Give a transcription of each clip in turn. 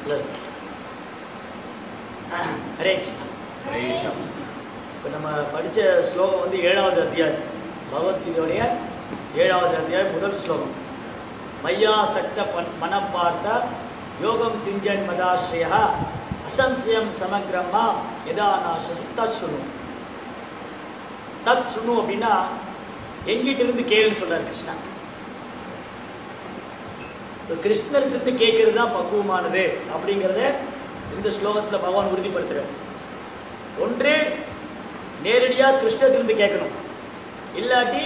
ஹரே கிருஷ்ணா. இப்போ நம்ம படித்த ஸ்லோகம் வந்து 7வது அத்தியாயம், பகவத்கீதையுடைய 7வது அத்தியாயம் முதல் ஸ்லோகம். மையா சக்த மனம் பார்த்த யோகம் திஞ்சன் மதாஸ்ரயா அசம்சயம் சமக்ரமா எதா நாசசி தத் சுனு. தத் சுனு அப்படின்னா எங்கிட்டிருந்து கேளுன்னு சொல்கிறார் கிருஷ்ணா. ஸோ கிருஷ்ணர்கிட்ட கேட்கறது தான் பக்குவமானது அப்படிங்கிறத இந்த ஸ்லோகத்தில் பகவான் உறுதிப்படுத்துகிறார். ஒன்று நேரடியாக கிருஷ்ணர்கிட்ட கேட்கணும், இல்லாட்டி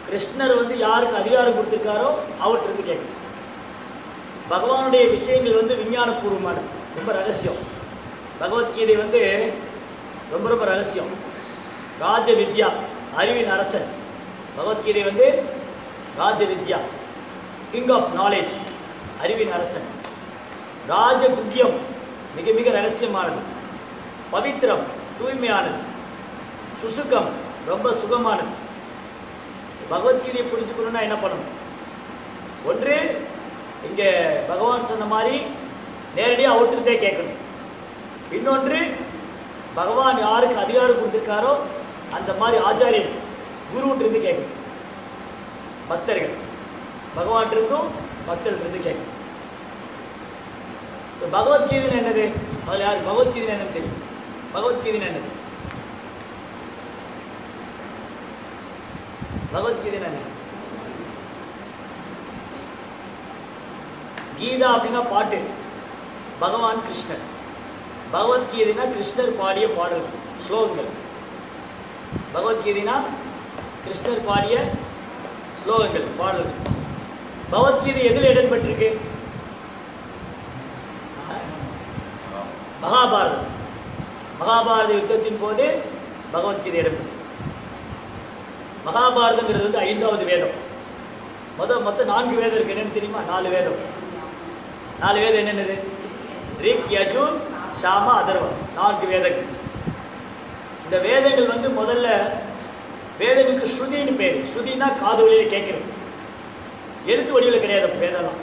கிருஷ்ணர் வந்து யாருக்கு அதிகாரம் கொடுத்துருக்காரோ அவர்கிட்ட கேட்கணும். பகவானுடைய விஷயங்கள் வந்து விஞ்ஞானபூர்வமானது, ரொம்ப ரகசியம். பகவத்கீதை வந்து ரொம்ப ரொம்ப ரகசியம். ராஜ வித்யா, அறிவின் அரசன். பகவத்கீதை வந்து ராஜ வித்யா, கிங் ஆஃப் நாலேஜ், அறிவின் அரசன். ராஜ குக்கியம், மிக மிக ரகசியமானது. பவித்திரம், தூய்மையானது. சுசுகம், ரொம்ப சுகமானது. பகவத்கீதையை புரிஞ்சுக்கணுன்னா என்ன பண்ணணும்? ஒன்று இங்கே பகவான் சொன்ன மாதிரி நேரடியாக அவர்கிட்டே கேட்கணும். இன்னொன்று பகவான் யாருக்கு அதிகாரம் கொடுத்துருக்காரோ அந்த மாதிரி ஆச்சாரியன் குருவிட்டிருந்து கேட்கணும். பக்தர்கள் பகவான்கிட்டும் பக்தர்கிட்ட கேட்கணும். ஸோ பகவத்கீதை என்னது? அதில் யார் பகவத்கீதை என்னன்னு தெரியும்? பகவத்கீதை என்னது? பகவத்கீதை என்ன? கீதா அப்படின்னா பாட்டு, பகவான் கிருஷ்ணர். பகவத்கீதைனா கிருஷ்ணர் பாடிய பாடல்கள், ஸ்லோகங்கள். பகவத்கீதைனா கிருஷ்ணர் பாடிய ஸ்லோகங்கள், பாடல்கள். பகவத்கீதை எதில் இடம்பெற்றிருக்கு? மகாபாரதம். மகாபாரத யுத்தத்தின் போது பகவத்கீதை இடம்பெற்று. மகாபாரதங்கிறது வந்து 5வது வேதம். மொத்தம் 4 வேதம் இருக்கு. என்னென்னு தெரியுமா? 4 வேதம். 4 வேதம் என்னென்னது? ரிக், யஜுர், சாம, அதர்வம். 4 வேதங்கள். இந்த வேதங்கள் வந்து முதல்ல வேதங்களுக்கு ஸ்ருதின்னு பேர். ஸ்ருதினா காது வழியில் கேட்குறது, எழுத்து வடிவில் கிடையாது வேதம்லாம்.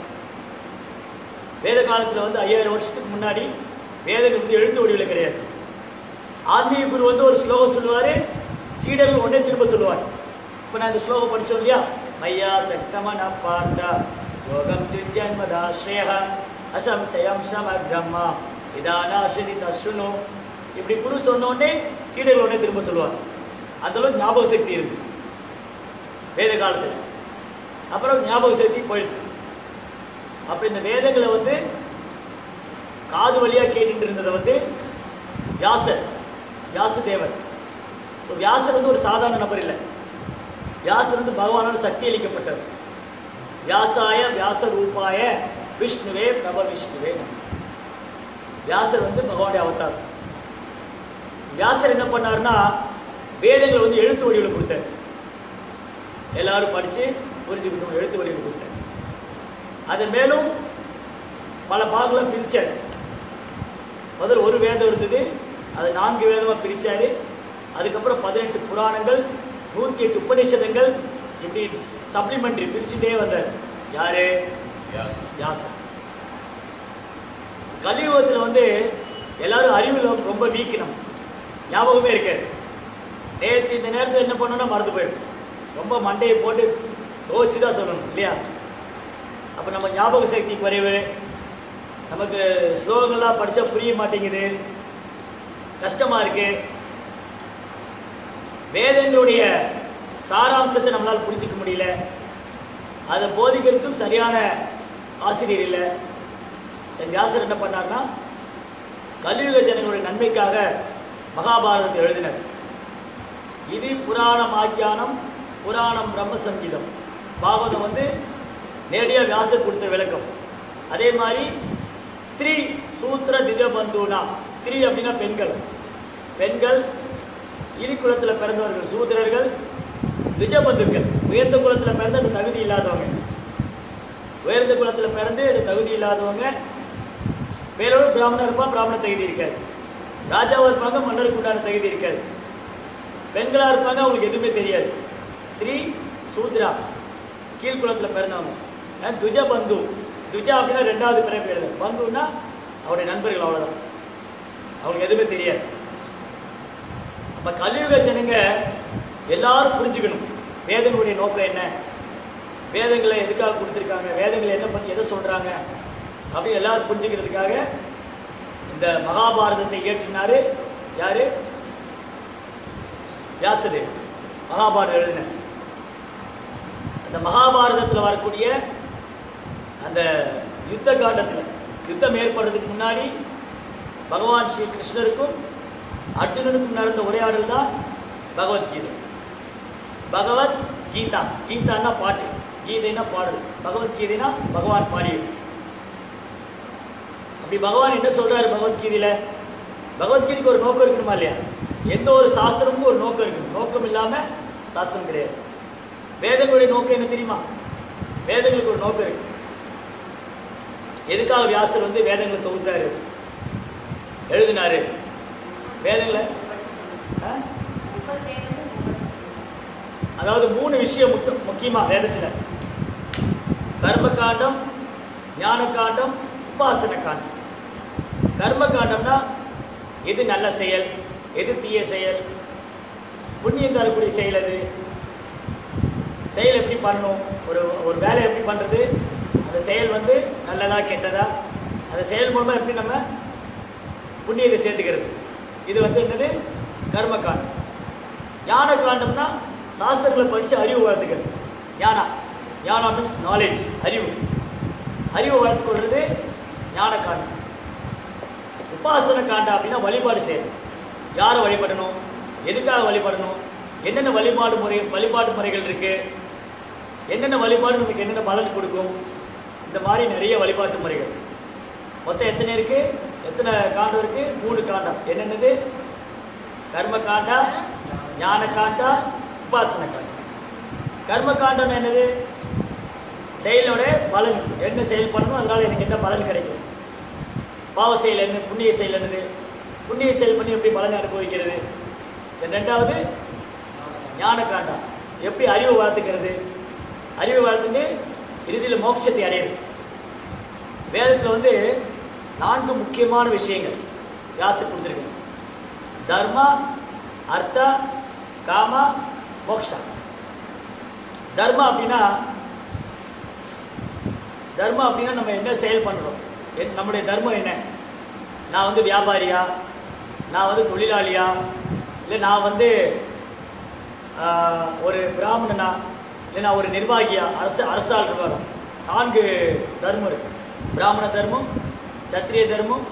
வேத காலத்தில் வந்து 5000 வருஷத்துக்கு முன்னாடி வேதங்கள் வந்து எழுத்து வடிவில் கிடையாது. ஆன்மீக குரு வந்து ஒரு ஸ்லோகம் சொல்லுவார், சீடர்கள் உடனே திரும்ப சொல்லுவார். இப்போ நான் இந்த ஸ்லோகம் படித்தோம் இல்லையா? மையா சக்தமன பார்த்தா யோகம் திஜன்மதாஸ்ரேய அசம்சயம் சமக்ரமா இதானாஷதி தஸ்ருனு. இப்படி குரு சொன்னோடனே சீடர்கள் உடனே திரும்ப சொல்லுவார். அந்தளவுக்கு ஞாபக சக்தி இருக்குது வேத காலத்தில். அப்புறம் ஞாபக சக்தி போயிடுச்சு. அப்போ இந்த வேதங்களை வந்து காது வழியாக கேட்டுட்டு இருந்ததை வந்து வியாசர், வியாசதேவர். ஸோ வியாசர் வந்து ஒரு சாதாரண நபர் இல்லை. வியாசர் வந்து பகவானோட சக்தி அளிக்கப்பட்டவர். வியாசாய வியாச ரூபாய விஷ்ணுவே பிரப விஷ்ணுவே. வியாசர் வந்து பகவானுடைய அவதாரம். வியாசர் என்ன பண்ணாருன்னா வேதங்களை வந்து எழுத்து வடிவில் கொடுத்தார். எல்லாரும் படித்து புரிஞ்சுக்கிட்டோம், எழுத்து வடிவில் கொடுத்தார். அது மேலும் பல பாகங்களாக பிரித்தார். முதல் ஒரு வேதம் இருந்தது, அது 4 வேதமாக பிரித்தார். அதுக்கப்புறம் 18 புராணங்கள், 108 உபநிஷதங்கள், இப்படி சப்ளிமெண்ட்ரி பிரிச்சுட்டே வந்தார். யார்? வியாசர். கலியுகத்தில் வந்து எல்லாரும் அறிவில் ரொம்ப வீக்கினம், ஞாபகமே இருக்காது. நேற்று இந்த நேரத்தில் என்ன பண்ணணும்னா மறந்து போயிடும். ரொம்ப மண்டையை போட்டு யோசிச்சு தான் சொல்லணும் இல்லையா? அப்போ நம்ம ஞாபக சக்தி குறைவு, நமக்கு ஸ்லோகங்கள்லாம் படித்தா புரிய மாட்டேங்குது, கஷ்டமாக இருக்குது. வேதங்களுடைய சாராம்சத்தை நம்மளால் புரிஞ்சிக்க முடியல. அதை போதிக்கிறதுக்கும் சரியான ஆசிரியர் இல்லை. என் வியாசர் என்ன பண்ணார்னா கலியுக ஜனங்களுடைய நன்மைக்காக மகாபாரதத்தை எழுதினார். இது புராணம் ஆக்கியானம், புராணம் பிரம்ம சங்கீதம். பாகவதம் வந்து நேரடியாக வியாசர் கொடுத்த விளக்கம். அதே மாதிரி ஸ்திரீ சூத்திர திஜபந்துனா, ஸ்திரீ அப்படின்னா பெண்கள். பெண்கள் இனி குலத்தில் பிறந்தவர்கள் சூத்திரர்கள், திஜபந்துக்கள் உயர்ந்த குலத்தில் பிறந்து அந்த தகுதி இல்லாதவங்க. உயர்ந்த குலத்தில் பிறந்து அந்த தகுதி இல்லாதவங்க. வேறொரு பிராமணர் இருப்பான், பிராமண தகுதி இருக்காது. ராஜாவாக இருப்பாங்க, மன்னருக்கு உண்டான தகுதி இருக்காது. பெண்களாக இருப்பாங்க, அவங்களுக்கு எதுவுமே தெரியாது. ஸ்திரீ சூத்ரா, கீழ்குலத்தில் பிறந்தவங்க. துஜ பந்து, துஜா அப்படின்னா 2வது பிறப்பு எழுதும், பந்துன்னா அவருடைய நண்பர்கள், அவ்வளோதான். அவங்களுக்கு எதுவுமே தெரியாது. அப்போ கலியுக ஜனங்க எல்லாரும் புரிஞ்சுக்கணும் வேதங்களுடைய நோக்கம் என்ன, வேதங்களை எதுக்காக கொடுத்துருக்காங்க, வேதங்களை என்ன பற்றி எதை சொல்கிறாங்க அப்படின்னு எல்லாரும் புரிஞ்சுக்கிறதுக்காக இந்த மகாபாரதத்தை இயற்றினார். யார்? வியாசதேவர் மகாபாரதம் எழுதினார். அந்த மகாபாரதத்தில் வரக்கூடிய அந்த யுத்த காண்டத்தில் யுத்தம் ஏற்படுறதுக்கு முன்னாடி பகவான் ஸ்ரீ கிருஷ்ணருக்கும் அர்ஜுனனுக்கும் நடந்த உரையாடல் தான் பகவத்கீதை. பகவத்கீதா, கீதான்னா பாட்டு, கீதைன்னா பாடல், பகவத்கீதைனா பகவான் பாடியது. அப்படி பகவான் என்ன சொல்றாரு பகவத்கீதையில்? பகவத்கீதைக்கு ஒரு நோக்கம் இருக்கணுமா இல்லையா? எந்த ஒரு சாஸ்திரமும் ஒரு நோக்கம் இருக்குது. நோக்கம் இல்லாமல் சாஸ்திரம் கிடையாது. வேதங்களுடைய நோக்கம் என்ன தெரியுமா? வேதங்களுக்கு ஒரு நோக்கம் இருக்கு. எதுக்காக வியாசர் வந்து வேதங்களை தொகுத்தாரு, எழுதினாரு? வேதங்களை அதாவது 3 விஷயம் முக்கியமாக வேதத்தில்: கர்மகாண்டம், ஞான காண்டம், உபாசன காண்டம். கர்ம காண்டம்னா எது நல்ல செயல், எது தீய செயல், புண்ணியம் தரக்கூடிய செயல், அது செயல் எப்படி பண்ணணும், ஒரு வேலை எப்படி பண்ணுறது, அந்த செயல் வந்து நல்லதா கெட்டதா, அந்த செயல் மூலமாக எப்படி நம்ம புண்ணியத்தை சேர்த்துக்கிறது, இது வந்து என்னது கர்ம காண்டம். ஞான காண்டம்னா சாஸ்திரங்களை படித்து அறிவு வளர்த்துக்கிறது. ஞானா மீன்ஸ் நாலேஜ், அறிவு வளர்த்துக்கொள்வது ஞான காண்டம். உபாசன காண்டம் அப்படின்னா வழிபாடு செய்யணும். யாரை வழிபடணும், எதுக்காக வழிபடணும், என்னென்ன வழிபாட்டு முறைகள் இருக்குது, என்னென்ன வழிபாடு நமக்கு என்னென்ன பலன் கொடுக்கும், இந்த மாதிரி நிறைய வழிபாட்டு முறைகள். மொத்தம் எத்தனை இருக்குது, எத்தனை காண்டம் இருக்குது? 3 காண்டம். என்னென்னது? கர்ம காண்டா, ஞான காண்டா, உபாசன காண்டம். கர்ம காண்டம் என்னது? செயலோட பலன், என்ன செயல் பண்ணணும், அதனால் எனக்கு என்ன பலன் கிடைக்கும். பாவ செயல் என்ன, புண்ணிய செயல் என்னது, புண்ணிய செயல் பண்ணி எப்படி பலனை அனுபவிக்கிறது. 2வது ஞான காண்டா, எப்படி அறிவு வளர்த்துக்கிறது, அறிவு வளர்த்துட்டு இறுதியில் மோட்சத்தை அடையிறது. வேதத்தில் வந்து 4 முக்கியமான விஷயங்கள் வியாசர் கொடுத்துருக்காங்க: தர்மா, அர்த்த, காமா, மோக்ஷா. தர்மா அப்படின்னா நம்ம என்ன செயல் பண்ணுறோம், நம்முடைய தர்மம் என்ன. நான் வந்து வியாபாரியா, நான் வந்து தொழிலாளியா, இல்லை நான் வந்து ஒரு பிராமணனா, இல்லை நான் ஒரு நிர்வாகியா, அரசால் வரும். 4 தர்மம் இருக்குது. பிராமண தர்மம், சத்திரிய தர்மம்,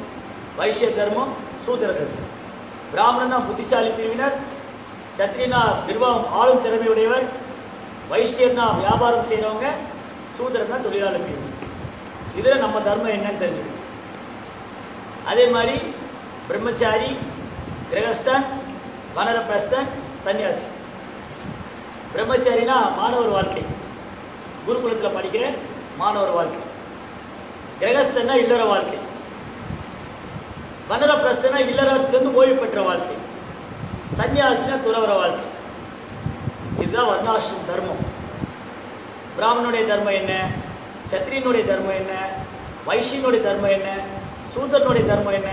வைஷ்ய தர்மம், சூத்திர தர்மம். பிராமணனா புத்திசாலி பிரிவினர், சத்திரியனா நிர்வாகம் ஆளும் திறமையுடையவர், வைஷ்யர்னா வியாபாரம் செய்கிறவங்க, சூத்திரன்னா தொழிலாளர் பிரிவினர். இதில் நம்ம தர்மம் என்னன்னு தெரிஞ்சுக்கணும். அதே மாதிரி பிரம்மச்சாரி, கிரகஸ்தன், வனரப்பிரஸ்தன், சன்னியாசி. பிரம்மச்சாரினா மாணவர் வாழ்க்கை, குருகுலத்தில் படிக்கிற மாணவர் வாழ்க்கை. கிரகஸ்தன்னா இல்லற வாழ்க்கை. வனரப்பிரஸ்தனா இல்லறத்திலிருந்து ஓய்வு பெற்ற வாழ்க்கை. சன்னியாசினா துறவர வாழ்க்கை. இதுதான் வர்ணாசிரம் தர்மம். பிராமணனுடைய தர்மம் என்ன, சத்திரியனுடைய தர்மம் என்ன, வைஷ்யனுடைய தர்மம் என்ன, சூதரனுடைய தர்மம் என்ன,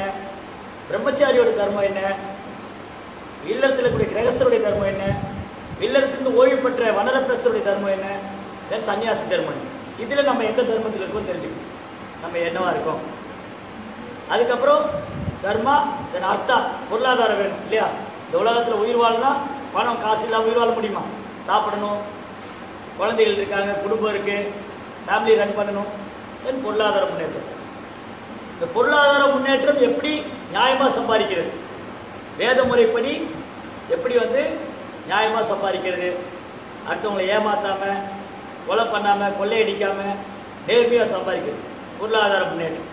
பிரம்மச்சாரியோட தர்மம் என்ன, இல்லறத்தில் கூடிய கிரகஸ்தருடைய தர்மம் என்ன, இல்லறத்திலிருந்து ஓய்வு பெற்ற வனரப்பிரஸ்தருடைய தர்மம் என்ன, தென் சன்னியாசி தர்மம் என்ன. இதில் நம்ம எந்த தர்மத்தில் இருக்கோம் தெரிஞ்சுக்கணும், நம்ம என்னவா இருக்கோம். அதுக்கப்புறம் தர்மா, தென் அர்த்தா, பொருளாதாரம் வேணும் இல்லையா. இந்த உலகத்தில் உயிர் வாழனா பணம் காசு இல்லாமல் உயிர் வாழ முடியுமா? சாப்பிடணும், குழந்தைகள் இருக்காங்க, குடும்பம் இருக்குது, ஃபேமிலி ரன் பண்ணணும். தென் பொருளாதார முன்னேற்றம். இந்த பொருளாதார முன்னேற்றம் எப்படி நியாயமாக சம்பாதிக்கிறது, வேத முறைப்படி எப்படி வந்து நியாயமாக சம்பாதிக்கிறது, அடுத்தவங்களை ஏமாற்றாமல், கொலை பண்ணாமல், கொள்ளையடிக்காமல் நேர்மையாக சம்பாதிக்கிறது, பொருளாதார முன்னேற்றம்.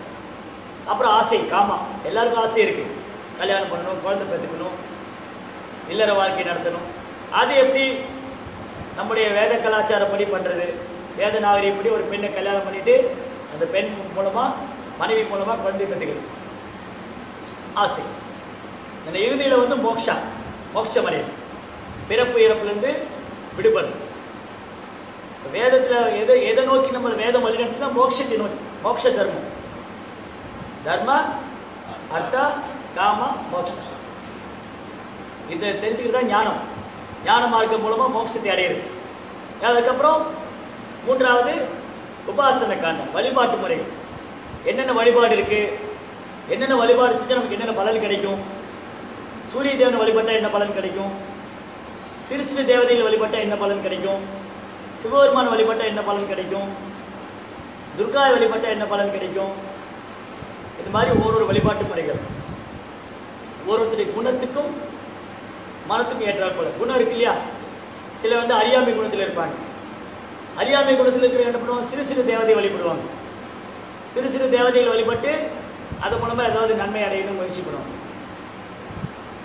அப்புறம் ஆசை, காமா. எல்லாருக்கும் ஆசை இருக்குது, கல்யாணம் பண்ணணும், குழந்தை பெற்றுக்கணும், இல்லற வாழ்க்கை நடத்தணும். அது எப்படி நம்முடைய வேத கலாச்சாரப்படி பண்ணுறது, வேத நாகரிகப்படி ஒரு பெண்ணை கல்யாணம் பண்ணிவிட்டு அந்த பெண் மூலமாக, மனைவி மூலமாக குழந்தை பெற்றுக்கிறது, ஆசை. இந்த இறுதியில் வந்து மோட்சம் அடையுது, பிறப்பு இறப்புலேருந்து விடுபடும். வேதத்தில் எதை நோக்கி நம்ம வேதம் வழிநடத்தினா மோட்சத்தை நோக்கி, மோட்ச தர்மம். தர்ம அர்த்த காம மோட்சம். இதை தெரிஞ்சுக்கிட்டு தான் ஞானம். ஞான மார்க்கம் மூலமாக மோட்சத்தை அடையிறது. அதுக்கப்புறம் மூன்றாவது உபாசன காண்டம், வழிபாட்டு முறை. என்னென்ன வழிபாடு இருக்குது, என்னென்ன வழிபாடு செஞ்சால் நமக்கு என்னென்ன பலன் கிடைக்கும், சூரிய தேவனை வழிபட்டால் என்ன பலன் கிடைக்கும், சிறு சிறு தேவதைகளை வழிபட்டால் என்ன பலன் கிடைக்கும், சிவபெருமான வழிபட்டால் என்ன பலன் கிடைக்கும், துர்காவை வழிபட்டால் என்ன பலன் கிடைக்கும். இது மாதிரி ஒவ்வொரு வழிபாட்டு முறைகள் ஒவ்வொருத்தருடைய குணத்துக்கும் மனத்துக்கும் ஏற்றால் போல. குணம் இருக்கு இல்லையா, சில வந்து அறியாமை குணத்தில் இருப்பாங்க. அறியாமை குணத்தில் இருக்கிற என்ன பண்ணுவாங்க, சிறு சிறு தேவதையை வழிபடுவாங்க. சிறு சிறு தேவதைகளை வழிபட்டு அது மூலமாக ஏதாவது நன்மை அடையணும் முயற்சி பண்ணுவாங்க.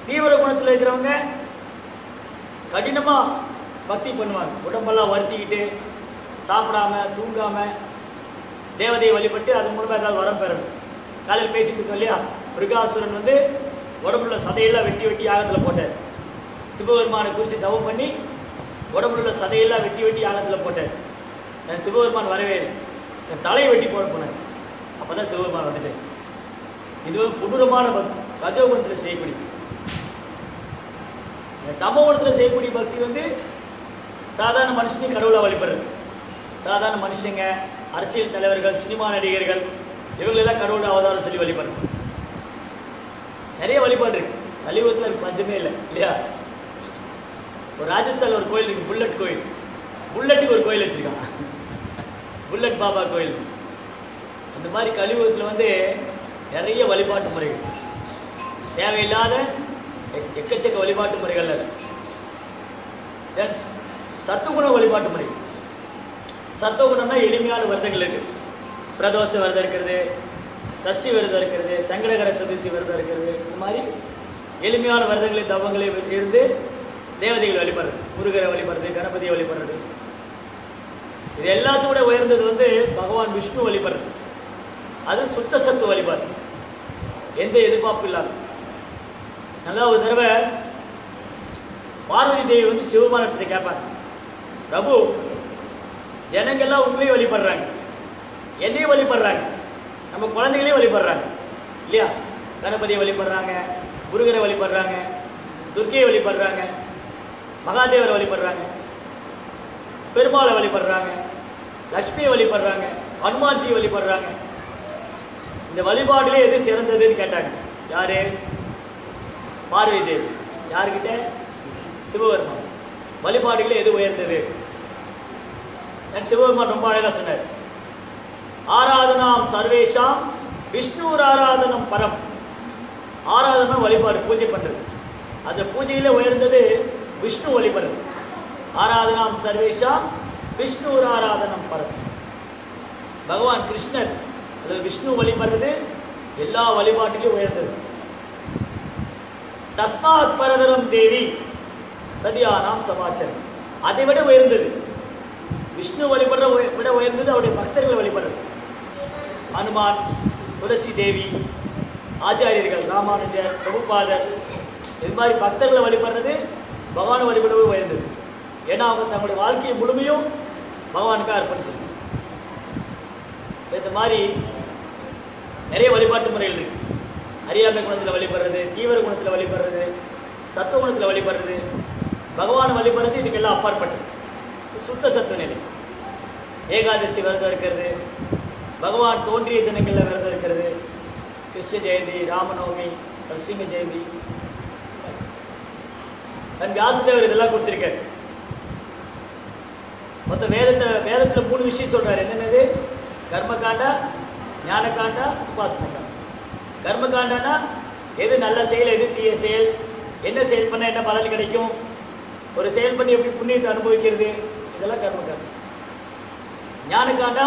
தீவிர குணத்தில் இருக்கிறவங்க கடினமாக பக்தி பண்ணுவாங்க. உடம்பெல்லாம் வருத்திக்கிட்டு சாப்பிடாமல் தூங்காமல் தேவதையை வழிபட்டு அது மூலமாக ஏதாவது வரம் பெறணும். காலையில் பேசிட்டு இருக்கோம் இல்லையா, மிருகாசுரன் வந்து உடம்புல சதையெல்லாம் வெட்டி வெட்டி யாகத்தில் போட்டார். சிவபெருமானை குறித்து தவம் பண்ணி உடம்புல சதையெல்லாம் வெட்டி வெட்டி யாகத்தில் போட்டார். நான் சிவபெருமான் வரவே என் தலையை வெட்டி போட போனேன். அப்போ தான் சிவபெருமான் வந்துட்டேன். இது வந்து கொடூரமான பக்தி. ரஜோகுணத்தில் செய்யக்கூடிய, தமோகுணத்தில் செய்யக்கூடிய பக்தி வந்து சாதாரண மனுஷனையும் கடவுளை வழிபடுறது. சாதாரண மனுஷங்க, அரசியல் தலைவர்கள், சினிமா நடிகர்கள், இவங்களெல்லாம் கடவுளை அவதாரம் சொல்லி வழிபடுறது. நிறைய வழிபாடு இருக்கு. கலியுகத்தில் இருக்கு பஞ்சமே இல்லை இல்லையா. ஒரு ராஜஸ்தானில் ஒரு கோயில் இருக்குது, புல்லட் கோயில். புல்லட்டுக்கு ஒரு கோயில் வச்சுருக்காங்க, புல்லட் பாபா கோயில். அந்த மாதிரி கலியுகத்தில் வந்து நிறைய வழிபாட்டு முறைகள், தேவையில்லாத எக்கச்சக்க வழிபாட்டு முறைகள். சத்துவகுண வழிபாட்டு முறை. சத்துவகுணம்னா எளிமையான விரதங்கள் இருக்குது. பிரதோஷ விரதம் இருக்கிறது, சஷ்டி விரதம் இருக்கிறது, சங்கடகர சதுர்த்தி விரதம் இருக்கிறது. இந்த மாதிரி எளிமையான விரதங்களை தவங்களை இருந்து தேவதைகள் வழிபடுறது, முருகரை வழிபடுறது, கணபதியை வழிபடுறது. இது எல்லாத்தோட உயர்ந்தது வந்து பகவான் விஷ்ணு வழிபடுறது. அது சுத்த சத்துவ வழிபாடு, எந்த எதிர்பார்ப்பு இல்லாத. நல்லா ஒரு தடவை பார்வதி தேவி வந்து சிவபெருமானிடத்தில் கேட்பாங்க, பிரபு ஜனங்கள்லாம் உங்களையும் வழிபடுறாங்க, என்னையும் வழிபடுறாங்க, நம்ம குழந்தைகளையும் வழிபடுறாங்க இல்லையா. கணபதியை வழிபடுறாங்க, முருகரை வழிபடுறாங்க, துர்க்கையை வழிபடுறாங்க, மகாதேவரை வழிபடுறாங்க, பெருமாளை வழிபடுறாங்க, லக்ஷ்மியை வழிபடுறாங்க, ஹனுமான்ஜியை வழிபடுறாங்க. இந்த வழிபாடுலே எது சிறந்ததுன்னு கேட்டாங்க. யாரு? பார்வதி தேவி. யாருக்கிட்ட? சிவபெருமான். வழிபாடுகளே எது உயர்ந்தது? சிவபெருமான் ரொம்ப அழகாக சொன்னார், ஆராதனாம் சர்வேஷாம் விஷ்ணு ஆராதனம் பரம். ஆராதனா வழிபாடு, பூஜை பண்ணுறது. அந்த பூஜையில் உயர்ந்தது விஷ்ணு வழிபடுறது. ஆராதனாம் சர்வேஷாம் விஷ்ணு ஆராதனம் பரம். பகவான் கிருஷ்ணர் அல்லது விஷ்ணு வழிபடுறது எல்லா வழிபாட்டிலையும் உயர்ந்தது. தஸ்மாத் பரதரம் தேவி ததியானாம் சமாச்சாரம். அதை விட உயர்ந்தது விஷ்ணு வழிபடுற விட உயர்ந்தது அவருடைய பக்தர்களை வழிபடுறது. ஹனுமான், துளசி தேவி, ஆச்சாரியர்கள், ராமானுஜர், பிரபுபாதர், இது மாதிரி பக்தர்களை வழிபடுறது பகவானை வழிபடவே உயர்ந்தது. ஏன்னா அவங்க தங்களுடைய வாழ்க்கையை முழுமையும் பகவானுக்காக அர்ப்பணிச்சிருக்கு. ஸோ இந்த மாதிரி நிறைய வழிபாட்டு முறைகள் இருக்குது. அறியாமை குணத்தில் வழிபடுறது, தீவிர குணத்தில் வழிபடுறது, சத்துவ குணத்தில் வழிபடுறது, பகவானை வழிபடுறது. இதுக்கெல்லாம் அப்பாற்பட்டது சுத்த சத்துவ நிலை. ஏகாதசி விரதம் இருக்கிறது, பகவான் தோன்றிய தினங்களில் விரதம் இருக்கிறது, கிருஷ்ண ஜெயந்தி, ராமநவமி, நரசிம்ம ஜெயந்தி. தன் வியாசதேவர் இதெல்லாம் கொடுத்துருக்காரு. மொத்த வேதத்தில் 3 விஷயம் சொல்கிறார். என்னென்னது? கர்மகாண்டா, ஞானகாண்டா, உபாசன காண்டா. கர்மகாண்டானா எது நல்ல செயல், எது தீய செயல், என்ன செயல் பண்ணால் என்ன பலன் கிடைக்கும், ஒரு செயல் பண்ணி எப்படி புண்ணியத்தை அனுபவிக்கிறது, இதெல்லாம் கர்மகாண்டா. ஞானகாண்டா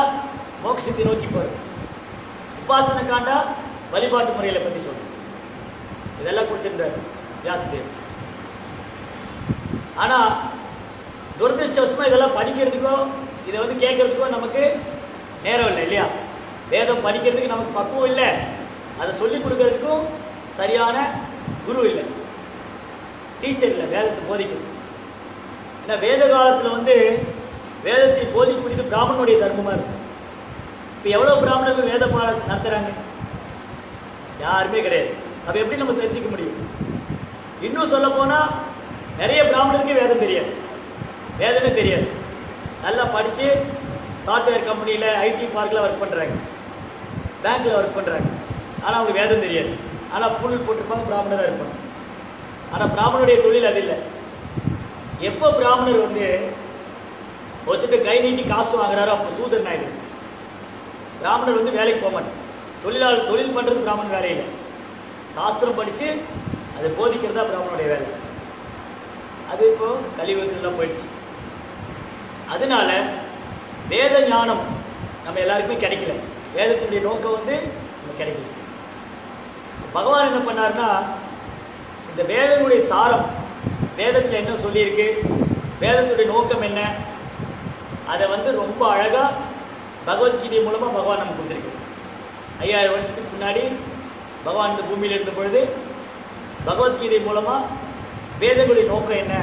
மோட்சத்தை நோக்கி போகிறது. உபாசன காண்டா வழிபாட்டு முறைகளை பற்றி சொல்கிறேன். இதெல்லாம் கொடுத்துருந்தார் வியாசதேவர். ஆனால் துரதிருஷ்டவசமாக இதெல்லாம் படிக்கிறதுக்கோ இதை வந்து கேட்குறதுக்கோ நமக்கு நேரம் இல்லை இல்லையா. வேதம் படிக்கிறதுக்கு நமக்கு பக்குவம் இல்லை, அதை சொல்லிக் கொடுக்கறதுக்கும் சரியான குரு இல்லை, டீச்சர் இல்லை வேதத்தை போதிக்கிறது. ஏன்னா வேத காலத்தில் வந்து வேதத்தை போதிக்கக்கூடியது பிராமணனுடைய தர்மமாக இருக்குது. இப்போ எவ்வளோ பிராமணர்கள் வேத பாடம் நடத்துகிறாங்க? யாருமே கிடையாது. அப்போ எப்படி நம்ம தெரிஞ்சுக்க முடியும்? இன்னும் சொல்ல போனால் நிறைய பிராமணருக்கே வேதம் தெரியாது, வேதமே தெரியாது. நல்லா படித்து சாஃப்ட்வேர் கம்பெனியில் ஐடி பார்க்கில் ஒர்க் பண்ணுறாங்க, பேங்க்கில் ஒர்க் பண்ணுறாங்க. ஆனால் அவங்களுக்கு வேதம் தெரியாது. ஆனால் புல் போட்டிருப்பாங்க, பிராமணராக இருப்பாங்க. ஆனால் பிராமணனுடைய தொழில் அது இல்லை. எப்போ பிராமணர் வந்து ஒருத்தட்டு கை நீட்டி காசு வாங்குறாரோ அப்போ சூதரன் ஆயிடுது. பிராமணர் வந்து வேலைக்கு போக மாட்டேன். தொழில் பண்ணுறது பிராமணன் வேலை இல்லை. சாஸ்திரம் படித்து அதை போதிக்கிறதா பிராமணனுடைய வேலை. அது இப்போது கலியுகத்திலாம் போயிடுச்சு. அதனால வேத ஞானம் நம்ம எல்லாருக்குமே கிடைக்கல. வேதத்தினுடைய நோக்கம் வந்து நம்ம கிடைக்கல. பகவான் என்ன பண்ணார்னா, இந்த வேதனுடைய சாரம், வேதத்தில் என்ன சொல்லியிருக்கு, வேதத்துடைய நோக்கம் என்ன, அதை வந்து ரொம்ப அழகாக பகவத்கீதை மூலமாக பகவான் நமக்கு கொடுத்துருக்கு. 5000 வருஷத்துக்கு முன்னாடி பகவான் இந்த பூமியில் இருந்த பொழுது பகவத்கீதை மூலமாக வேதங்களுடைய நோக்கம் என்ன,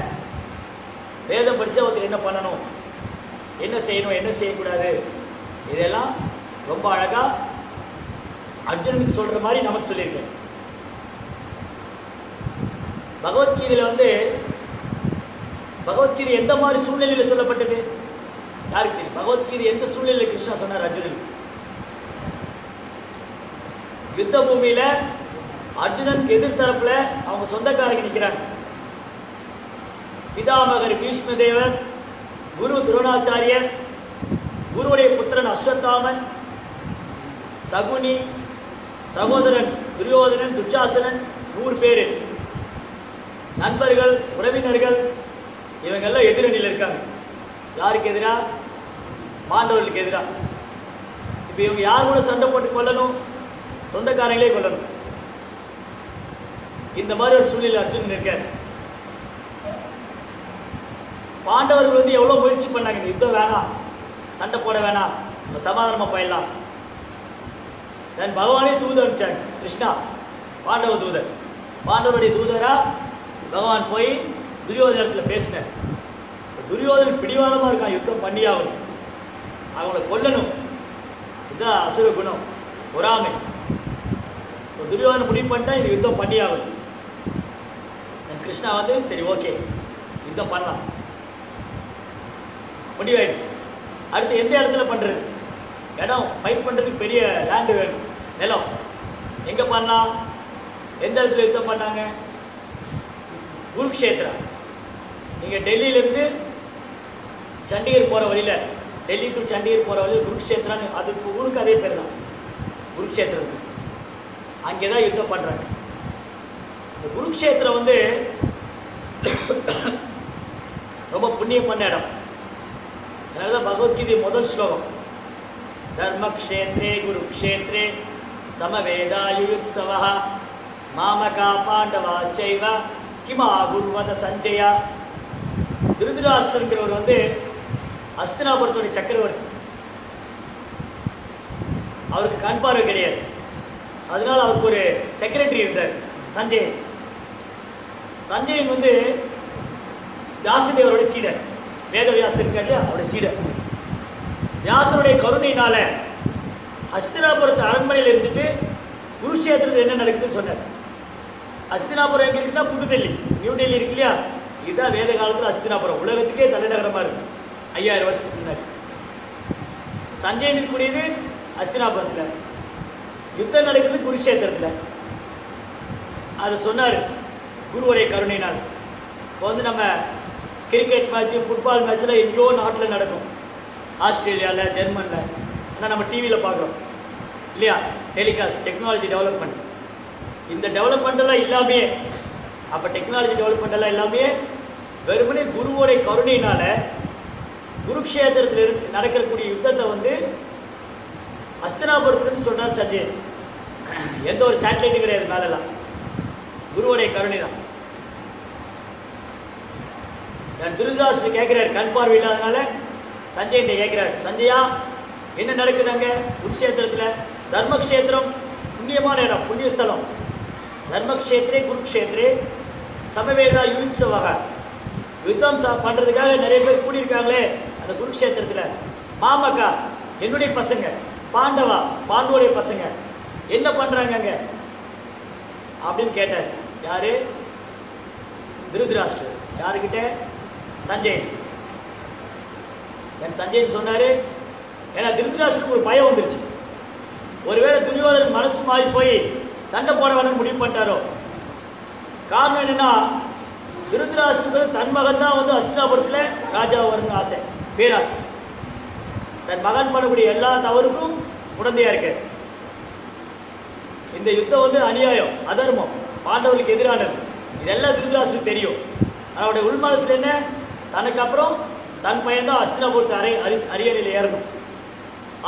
வேதம் படித்தா ஒருத்தர் என்ன பண்ணணும், என்ன செய்யணும், என்ன செய்யக்கூடாது, இதெல்லாம் ரொம்ப அழகாக அர்ஜுனனுக்கு சொல்கிற மாதிரி நமக்கு சொல்லியிருக்கேன். பகவத்கீதையில் வந்து பகவத்கீதை எந்த மாதிரி சூழ்நிலையில் சொல்லப்பட்டது யாருக்கு தெரியும்? பகவத்கீதை எந்த சூழ்நிலையில் கிருஷ்ணா சொன்னார் அர்ஜுனனுக்கு? யுத்த பூமியில் அர்ஜுனனுக்கு எதிர்த்தரப்பில் அவங்க சொந்தக்காரங்க நிற்கிறாங்க. பிதாமகர் பீஷ்மதேவர், குரு துரோணாச்சாரியர், குருவுடைய புத்திரன் அஸ்வத்தாமன், சகுனி, சகோதரன் துரியோதனன், துச்சாசனன், 100 பேர் நண்பர்கள், உறவினர்கள், இவங்கெல்லாம் எதிரணியில் இருக்காங்க. யாருக்கு எதிராக? பாண்டவர்களுக்கு எதிராக. இப்போ இவங்க யார் கூட சண்டை போட்டு கொல்லணும்? சொந்தக்காரங்களே கொல்லணும். இந்த மாதிரி ஒரு சூழ்நிலை அர்ஜுனன் இருக்கார். பாண்டவர்கள் வந்து எவ்வளோ முயற்சி பண்ணாங்க, இந்த யுத்தம் வேணாம், சண்டை போட வேணாம், நம்ம சமாதானமாக போயிடலாம். தென் பகவானே தூதர் அனுப்பிச்சாங்க, கிருஷ்ணா பாண்டவ தூதர். பாண்டவருடைய தூதராக பகவான் போய் துரியோதன இடத்துல பேசினார். துரியோதனன் பிடிவாதமாக இருக்கான், யுத்தம் பண்ணியாகணும், அவங்கள கொல்லணும். இதுதான் அசுர குணம், பொறாமை. ஸோ துரியோதனன் முடிவு பண்ணிட்டா இது யுத்தம் பண்ணியாகணும். கிருஷ்ணா வந்து சரி ஓகே யுத்தம் பண்ணலாம் முடிவாயிடுச்சு. அடுத்து எந்த இடத்துல பண்ணுறது? இடம் ஃபைட் பண்ணுறதுக்கு பெரிய லேண்டு வேணும், நிலம். எங்கே பண்ணலாம்? எந்த இடத்துல யுத்தம் பண்ணாங்க? குருக்ஷேத்ரா. நீங்கள் டெல்லியிலேருந்து சண்டிகர் போகிற வழியில், டெல்லி டு சண்டிகர் போகிற வழியில் குருக்ஷேத்ரான்னு, அது ஊருக்கு அதே பேர் தான், குருக்ஷேத்திரம். அங்கே தான் யுத்தம் பண்ணுறாங்க. இந்த குருக்ஷேத்திரம் வந்து ரொம்ப புண்ணியம் பண்ண இடம். அதனால தான் பகவத்கீதை முதல் ஸ்லோகம், தர்மக்ஷேத்ரே குருக்ஷேத்ரே சமவேதாயுயுத்சவா மாமகா பாண்டவா சைவ கிமா குருவத சஞ்சயா. திருதராஷ்டிரங்கிறவர் வந்து அஸ்தினாபுரத்துடைய சக்கரவர்த்தி. அவருக்கு கண் பார்வை கிடையாது. அதனால் அவருக்கு ஒரு செக்ரட்டரி இருந்தார், சஞ்சயன். சஞ்சயன் வந்து வியாசதேவருடைய சீடர், வேதவியாசர் இருக்கார் இல்லையா, அவருடைய சீடர். வியாசருடைய கருணையினால ஹஸ்தினாபுரத்து அரண்மனையில் இருந்துட்டு குருக்ஷேத்திரத்தில் என்ன நடக்குதுன்னு சொன்னார். ஹஸ்தினாபுரம் எங்கே இருக்குன்னா புதுடெல்லி, நியூ டெல்லி இருக்கு இல்லையா, இதுதான் வேத காலத்தில் ஹஸ்தினாபுரம். உலகத்துக்கே தலைநகரமாக இருக்கு 5000 வருஷத்துக்கு முன்னாடி. சஞ்சயன் இருக்கக்கூடியது ஹஸ்தினாபுரத்தில், யுத்தம் நடக்குது குருக்ஷேத்திரத்தில். அதை சொன்னார் குருவுடைய கருணையினால். இப்போ வந்து நம்ம கிரிக்கெட் மேட்ச்சு, ஃபுட்பால் மேட்ச்லாம் எங்கேயோ நாட்டில் நடக்கும், ஆஸ்திரேலியாவில், ஜெர்மனில். ஆனால் நம்ம டிவியில் பார்க்குறோம் இல்லையா, டெலிகாஸ்ட், டெக்னாலஜி டெவலப்மெண்ட். இந்த டெவலப்மெண்ட்டெல்லாம் எல்லாமே, அப்போ டெக்னாலஜி டெவலப்மெண்ட்டெல்லாம் எல்லாமே வெறுமனே குருவோடைய கருணையினால் குருக்ஷேத்திரத்தில் இருந்து நடக்கக்கூடிய யுத்தத்தை வந்து ஹஸ்தினாபுரத்துலேருந்து சொன்னார் சஞ்சயன். எந்த ஒரு சேட்டலைட்டும் கிடையாது மேலெல்லாம், குருவோடைய கருணை தான். நான் திருதராஷ்டிரர் கேட்குறாரு, கண் பார்வை இல்லாதனால சஞ்சயன்ட்ட கேட்குறாரு, சஞ்சயா என்ன நடக்குது அங்கே குருக்ஷேத்திரத்தில்? தர்மக்ஷேத்திரம் புண்ணியமான இடம், புண்ணியஸ்தலம். தர்மக்ஷேத்திரே குருக்ஷேத்திரே சமவேதா யுத்சவக. யுத்தம் பண்ணுறதுக்காக நிறைய பேர் கூடியிருக்காங்களே அந்த குருக்ஷேத்திரத்தில். மாமக்கா என்னுடைய பசங்க, பாண்டவா பாண்டவோடைய பசங்க என்ன பண்ணுறாங்க அங்கே? அப்படின்னு கேட்டார். யாரு? திருதராஷ்டிரர். யாருக்கிட்ட? சஞ்சயன். என் சஞ்சயன் சொன்னார், ஏன்னா திருதராஷ்டிரருக்கு ஒரு பயம் வந்துருச்சு. ஒருவேளை துரியோதனன் மனசு மாறி போய் சண்டை போட வேணும்னு முடிவு பண்ணிட்டாரோ. காரணம் என்னென்னா, திருதராஷ்டிரருக்கு தன் மகன் தான் வந்து ஹஸ்தினாபுரத்தில் ராஜா வரணும்னு ஆசை, பேராசை. தன் மகன் பண்ணக்கூடிய எல்லா தவறுக்கும் உடந்தையாக இருக்கார். இந்த யுத்தம் வந்து அநியாயம், அதர்மம், பாண்டவர்களுக்கு எதிரானது. இதெல்லாம் திருதராஷ்டிரருக்கு தெரியும். அவருடைய உள்மனசில் என்ன? தனக்கு அப்புறம் தன் பையன் தான் ஹஸ்தினாபுரத்து அரியணையில் ஏறணும்,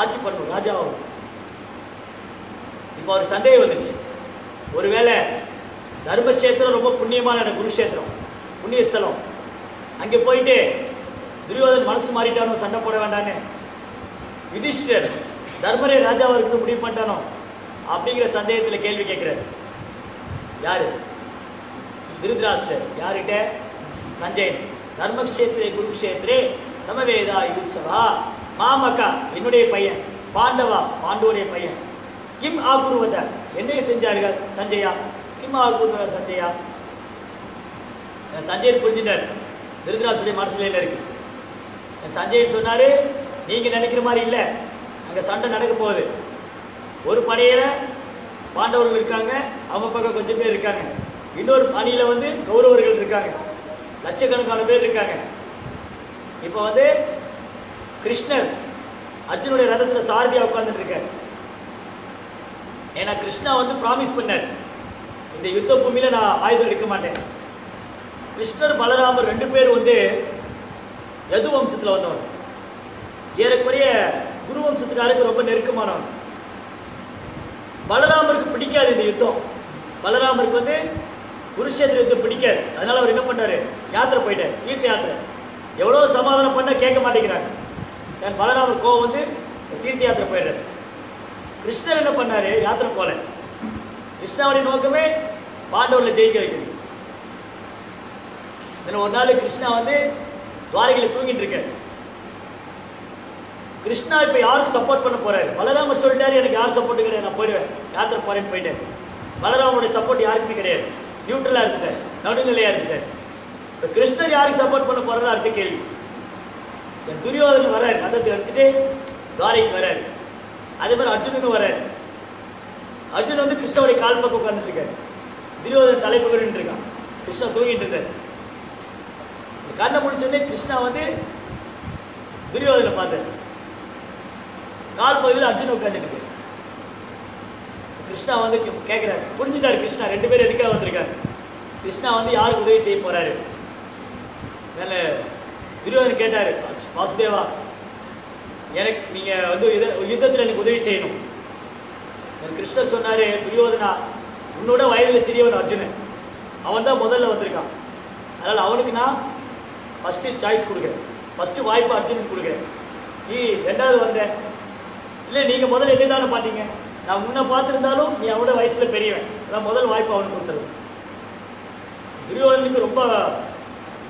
ஆட்சி பண்ணணும், ராஜாவும். இப்போ ஒரு சந்தேகம் வந்துருச்சு. ஒருவேளை தர்மக்ஷேத்திரம் ரொம்ப புண்ணியமான இடம், குருஷேத்திரம் புண்ணிய ஸ்தலம், அங்கே போயிட்டு துரியோதன் மனசு மாறிட்டானோ, சண்டை போட வேண்டான்னு யுதிஷ்டிரர் தர்மரே ராஜாவாக இருக்கணும் முடிவு பண்ணிட்டானோ அப்படிங்கிற சந்தேகத்தில் கேள்வி கேட்குறாரு. யார்? திருதராஷ்டிரர். யார்கிட்ட? சஞ்சயன். தர்மக்ஷேத்திரே குருக்ஷேத்திரே சமவேதா யுத்சவா மாமகா, என்னுடைய பையன், பாண்டவா, பாண்டுடைய பையன், கிம் ஆகுருவத, என்ன செஞ்சார்கள் சஞ்சயா, கிம் ஆகுருவத சஞ்சயா. சஞ்சயன் புரிஞ்சிட்டார் திருதராஷ்டிரனுடைய மனசுல என்ன இருக்கு. சஞ்சயன் சொன்னார், நீங்கள் நினைக்கிற மாதிரி இல்லை, அங்கே சண்டை நடக்க போகுது. ஒரு படையில் பாண்டவர்கள் இருக்காங்க, அவங்க பக்கம் கொஞ்சம் பேர் இருக்காங்க. இன்னொரு அணியில் வந்து கௌரவர்கள் இருக்காங்க, லட்சக்கணக்கான பேர் இருக்காங்க. இப்போ வந்து கிருஷ்ணர் அர்ஜுனுடைய ரதத்தில் சாரதியாக உட்கார்ந்துட்டு இருக்கார். ஏன்னா கிருஷ்ணா வந்து ப்ராமிஸ் பண்ணார், இந்த யுத்த பூமியில் நான் ஆயுதம் எடுக்க மாட்டேன். கிருஷ்ணர் பலராமர் 2 பேர் வந்து யது வம்சத்தில் வந்தவன், ஏறக்குறைய குரு வம்சத்துக்காருக்கு ரொம்ப நெருக்கமானவன். பலராமருக்கு பிடிக்காது இந்த யுத்தம். பலராமருக்கு வந்து குருஷேத்திர யுத்தம் பிடிக்காது. அதனால அவர் என்ன பண்ணார்? யாத்திரை போயிட்டார், தீர்த்த யாத்திரை. எவ்வளோ சமாதானம் பண்ணால் கேட்க மாட்டேங்கிறாங்க. என் பலராமர் கோவம் வந்து தீர்த்த யாத்திரை போயிடுறாரு. கிருஷ்ணர் என்ன பண்ணார்? யாத்திரை போல. கிருஷ்ணாவுடைய நோக்கமே பாண்டவர்களை ஜெயிக்க வைக்கணும். இதில் ஒரு நாள் கிருஷ்ணா வந்து துவாரகையில் தூங்கிட்டு இருக்காரு. கிருஷ்ணா இப்போ யாருக்கு சப்போர்ட் பண்ண போறாரு? பலராமர் சொல்லிட்டாரு, எனக்கு யார் சப்போர்ட் கிடையாது, நான் போயிடுவேன், யாத்திரை போறேன்னு போயிட்டேன். பலராமருடைய சப்போர்ட் யாருக்குமே கிடையாது, நியூட்ரலாக இருந்துட்டார், நடுநிலையாக இருந்துட்டார். இப்போ கிருஷ்ணர் யாருக்கு சப்போர்ட் பண்ண போறாரு அடுத்த கேள்வி. துரியோதனன் வர்றாரு, மதத்தை எடுத்துட்டு துவாரைக்கு வர்றாரு. அதே மாதிரி அர்ஜுனனும் வர்றாரு. அர்ஜுன் வந்து கிருஷ்ணனுடைய கால் பக்கம் உட்கார்ந்துட்டு இருக்காரு, துரியோதனன் தலைப்பக்கம் இருக்கான், கிருஷ்ணா தூங்கிட்டு இருந்தார். கண்ணை முடிச்சோடனே கிருஷ்ணா வந்து துரியோதனை பார்த்தார். கால் பகுதியில் அர்ஜுன் உட்காந்துட்டு இருக்கு. கிருஷ்ணா வந்து கேட்குறாரு, புரிஞ்சுட்டாரு கிருஷ்ணா 2 பேர் எதுக்காக வந்திருக்காரு. கிருஷ்ணா வந்து யாருக்கு உதவி செய்ய போறாரு? அதனால துரியோதனன் கேட்டார், வாசுதேவா, எனக்கு நீங்கள் வந்து யுத்தத்தில் எனக்கு உதவி செய்யணும். கிருஷ்ணர் சொன்னார், துரியோதனா, உன்னோட வயதில் சிறியவன் அர்ஜுனன், அவன் தான் முதல்ல வந்திருக்கான். அதனால் அவனுக்கு நான் ஃபஸ்ட்டு சாய்ஸ் கொடுக்குறேன், ஃபஸ்ட்டு வாய்ப்பு அர்ஜுனுக்கு கொடுக்குறேன். நீ 2வது வந்த, இல்லை நீங்கள் முதல்ல என்ன தானே பார்த்தீங்க, நான் முன்ன பார்த்துருந்தாலும் நீ அவனோட வயசில் பெரியவன், அதான் முதல் வாய்ப்பு அவனுக்கு கொடுத்துருவேன். துரியோதனுக்கு ரொம்ப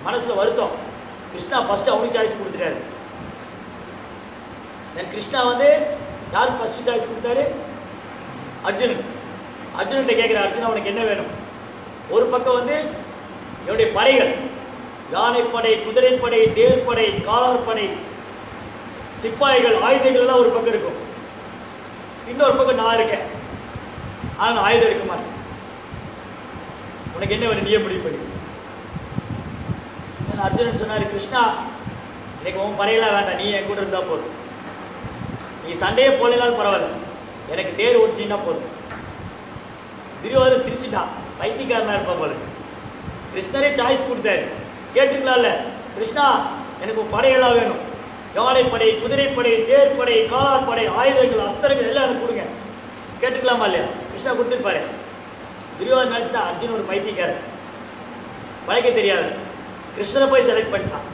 மனசில் வருத்தம். கிருஷ்ணா ஃபஸ்ட்டு அவனுக்கு சாய்ஸ் கொடுத்துட்டாரு. தென் கிருஷ்ணா வந்து யாருக்கு ஃபஸ்ட்டு சாய்ஸ் கொடுத்தாரு? அர்ஜுனன். அர்ஜுனன்கிட்ட கேட்குற, அர்ஜுன் அவனுக்கு என்ன வேணும்? ஒரு பக்கம் வந்து என்னுடைய படைகள், யானைப்படை, குதிரைப்படை, தேர்ப்படை, காலார்படை, சிப்பாய்கள், ஆயுதங்கள் எல்லாம் ஒரு பக்கம் இருக்கும். இன்னொரு பக்கம் நான் இருக்கேன், ஆனால் நான் ஆயுதம் எடுக்க மாட்டேன். உனக்கு என்ன வேணும், நீயே முடிவு பண்ணி. அர்ஜுனன் சொன்னார், கிருஷ்ணா, எனக்கு உன் படையெல்லாம் வேண்டாம், நீ என் கூட இருந்தால் போதும். நீ சண்டையே போலனாலும் பரவாயில்ல, எனக்கு தேர் ஓட்டினா போதும். துரியோதனன் சிரிச்சுட்டான், பைத்தியக்காரனா இருப்பான் போல. கிருஷ்ணரே சாய்ஸ் கொடுத்தாரு, கேட்டுக்கலாம்ல, கிருஷ்ணா எனக்கு படையெல்லாம் வேணும், யானைப்படை, குதிரைப்படை, தேர்ப்படை, காலார்படை, ஆயுதங்கள், அஸ்திரங்கள் எல்லாம் எனக்கு கொடுங்க, கேட்டுக்கலாமா இல்லையா? கிருஷ்ணா கொடுத்துருப்பாரு. துரியோதனன் நினச்சிட்டா அர்ஜுன் ஒரு பைத்தியக்காரன், பழைக்க தெரியாது. கிருஷ்ணரை போய் செலக்ட் பண்ணிட்டான்.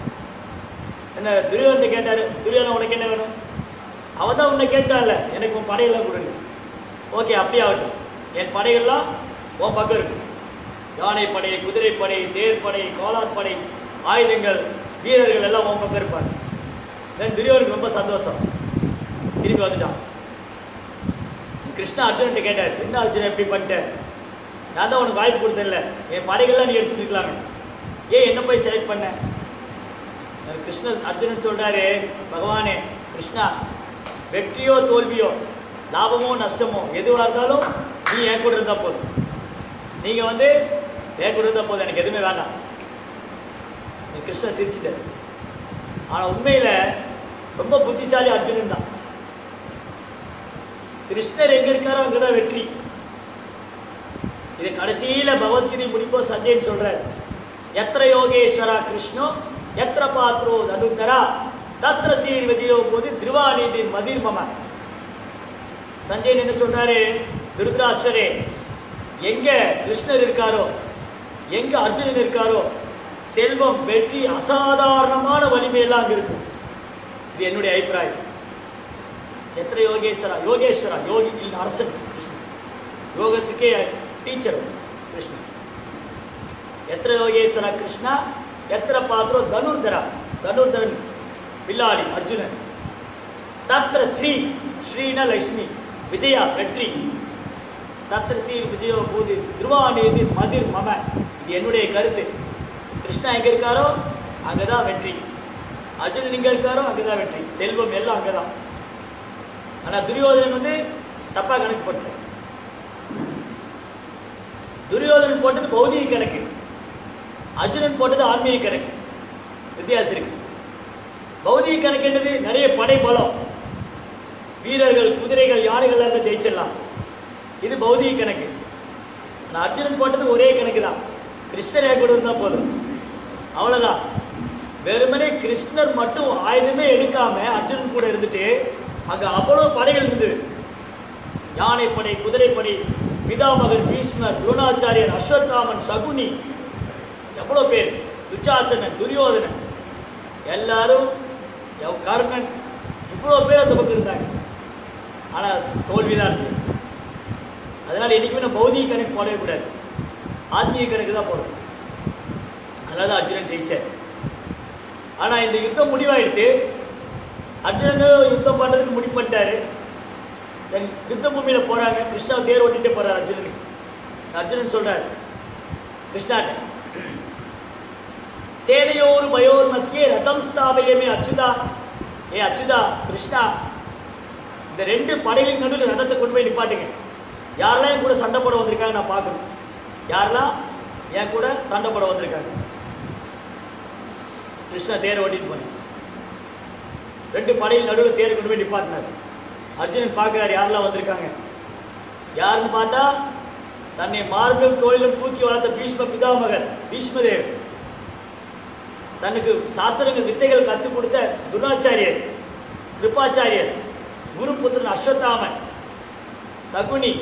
என்ன துரியோதனை கேட்டார், துரியோதனன் உனக்கு என்ன வேணும்? அவன் தான் உன்னை கேட்டான்ல, எனக்கு உன் படையெல்லாம் கொடுங்க. ஓகே, அப்படியே ஆகட்டும், என் படைகள்லாம் உன் பக்கம் இருக்கு. யானைப்படை, குதிரைப்படை, தேர்ப்படை, காலார்படை, ஆயுதங்கள், வீரர்கள் எல்லாம் உன் பக்கம் இருப்பாங்க. தென் துரியோதனுக்கு ரொம்ப சந்தோஷம், திரும்பி வந்துட்டான். கிருஷ்ணா அர்ஜுனன்ட்ட கேட்டார், என்ன அர்ஜுனன் எப்படி பண்ணிட்டேன்? நான் தான் உனக்கு வாய்ப்பு கொடுத்தேன்ல, என் படைகள்லாம் நீ எடுத்துட்டு இருக்கலாமே, ஏன் என்ன போய் செலக்ட் பண்ண? கிருஷ்ணர் அர்ஜுனன் சொல்கிறாரு, பகவானே கிருஷ்ணா, வெற்றியோ தோல்வியோ லாபமோ நஷ்டமோ எதுவாக இருந்தாலும் நீ என் கூட இருந்தால் போதும், நீங்கள் வந்து என் கூட இருந்தால் போதும், எனக்கு எதுவுமே வேண்டாம். கிருஷ்ணன் சிரிச்சுட்டார். ஆனால் உண்மையில் ரொம்ப புத்திசாலி அர்ஜுனன் தான். கிருஷ்ணர் எங்கே இருக்காரோ அங்கே தான் வெற்றி. இது கடைசியில் பகவத்கீதை முடிப்போ சஞ்சயன் சொல்கிறார், எத்திர யோகேஸ்வரா கிருஷ்ணோ எத்திர பாத்ரோ தனுர்தரா தத்திர சீர் விஜயோ போது திருவாநீதி மதிர்மம. சஞ்சயன் என்ன சொல்கிறாரு, திருதராஷ்டிரரே, எங்கே கிருஷ்ணர் இருக்காரோ, எங்கே அர்ஜுனன் இருக்காரோ, செல்வம் வெற்றி அசாதாரணமான வலிமையெல்லாம் அங்கே இருக்கும். இது என்னுடைய அபிப்பிராயம். எத்திர யோகேஸ்வரா, யோகேஸ்வரா யோகிகளின் அரசன் கிருஷ்ணன், யோகத்துக்கே டீச்சர் கிருஷ்ணன். எத்திர யோகேஸ்வரா கிருஷ்ணா எத்திர பாத்ரோ தனுர்தரா, தனுர்தரன் வில்லாளி அர்ஜுனன். தத்திர ஸ்ரீ, ஸ்ரீன லக்ஷ்மி, விஜயா வெற்றி. தத்திர ஸ்ரீ விஜயோ பூதி திருவாநீதி மதிர் மம. இது என்னுடைய கருத்து. கிருஷ்ணா எங்கே இருக்காரோ அங்கே தான் வெற்றி, அர்ஜுனன் எங்கே இருக்காரோ அங்கே தான் வெற்றி, செல்வம் எல்லாம் அங்கே தான். ஆனால் துரியோதனன் வந்து தப்பாக கணக்கு போட்டார். துரியோதனன் போட்டது பௌதிக கணக்கு, அர்ஜுனன் போட்டது ஆன்மீக கணக்கு. வித்தியாசம் இருக்கு. பௌதிக கணக்கு என்னது, நிறைய படை பலம், வீரர்கள் குதிரைகள் யானைகள் தான் ஜெயிச்சிடலாம், இது பௌதிக கணக்கு. ஆனால் அர்ஜுனன் போட்டது ஒரே கணக்கு தான், கிருஷ்ணர் கூட இருந்தால் போதும், அவ்வளோதான். வெறுமனே கிருஷ்ணர் மட்டும் ஆயுதமே எடுக்காம அர்ஜுனன் கூட இருந்துட்டு அங்கே அவ்வளோ படைகள் இருந்தது. யானைப்படை, குதிரைப்படை, பிதாமகர், பீஷ்மர், துரோணாச்சாரியர், அஸ்வத்தாமன், சகுனி, எவ்வளோ பேர், துச்சாசனன், துரியோதனன், எல்லாரும், கர்ணன், இவ்வளோ பேர் அந்த பக்கம் இருந்தாங்க. ஆனால் தோல்வி தான் இருந்துச்சு. அதனால் என்றைக்குமே நம்ம பௌதிக கணக்கு போடவே கூடாது, ஆத்மீக கணக்கு தான் போடணும். அதனால தான் அர்ஜுனன் ஜெயிச்சார். ஆனால் இந்த யுத்தம் முடிவாயிடுத்து. அர்ஜுனன் யுத்தம் பண்ணுறதுக்கு முடிவு பண்ணிட்டாரு. யுத்த பூமியில் போகிறாங்க, கிருஷ்ணா தேர் ஓட்டிகிட்டே போகிறார் அர்ஜுனனுக்கு. அர்ஜுனன் சொல்கிறார் கிருஷ்ணாட்ட, சேனையோர் பயோர் மத்தியே ரதம் ஸ்தாபயமே அச்சுதா. ஏ அச்சுதா, கிருஷ்ணா, இந்த ரெண்டு படைகளின் நடுவில் ரதத்தை கொண்டு போய் நிப்பாட்டுங்க. யாரெல்லாம் என் கூட சண்டை போட வந்திருக்காங்க நான் பார்க்கணும், யாரெல்லாம் என் கூட சண்டை போட வந்திருக்காங்க. கிருஷ்ணா தேரை ஓட்டிட்டு போனேன். ரெண்டு படையில் நடுவில் தேரை கொண்டு போய் நிப்பாட்டினார். அர்ஜுனன் பார்க்குறாரு யாரெல்லாம் வந்திருக்காங்க. யாருன்னு பார்த்தா தன்னை மார்பிலும் தோளிலும் தூக்கி வளர்த்த பீஷ்ம பிதாமகர் பீஷ்மதேவ், தனக்கு சாஸ்திரங்கள் வித்தைகள் கற்றுக் கொடுத்த துரோணாச்சாரியர், கிருபாச்சாரியர், குருபுத்திரன் அஸ்வத்தாமன், சகுனி,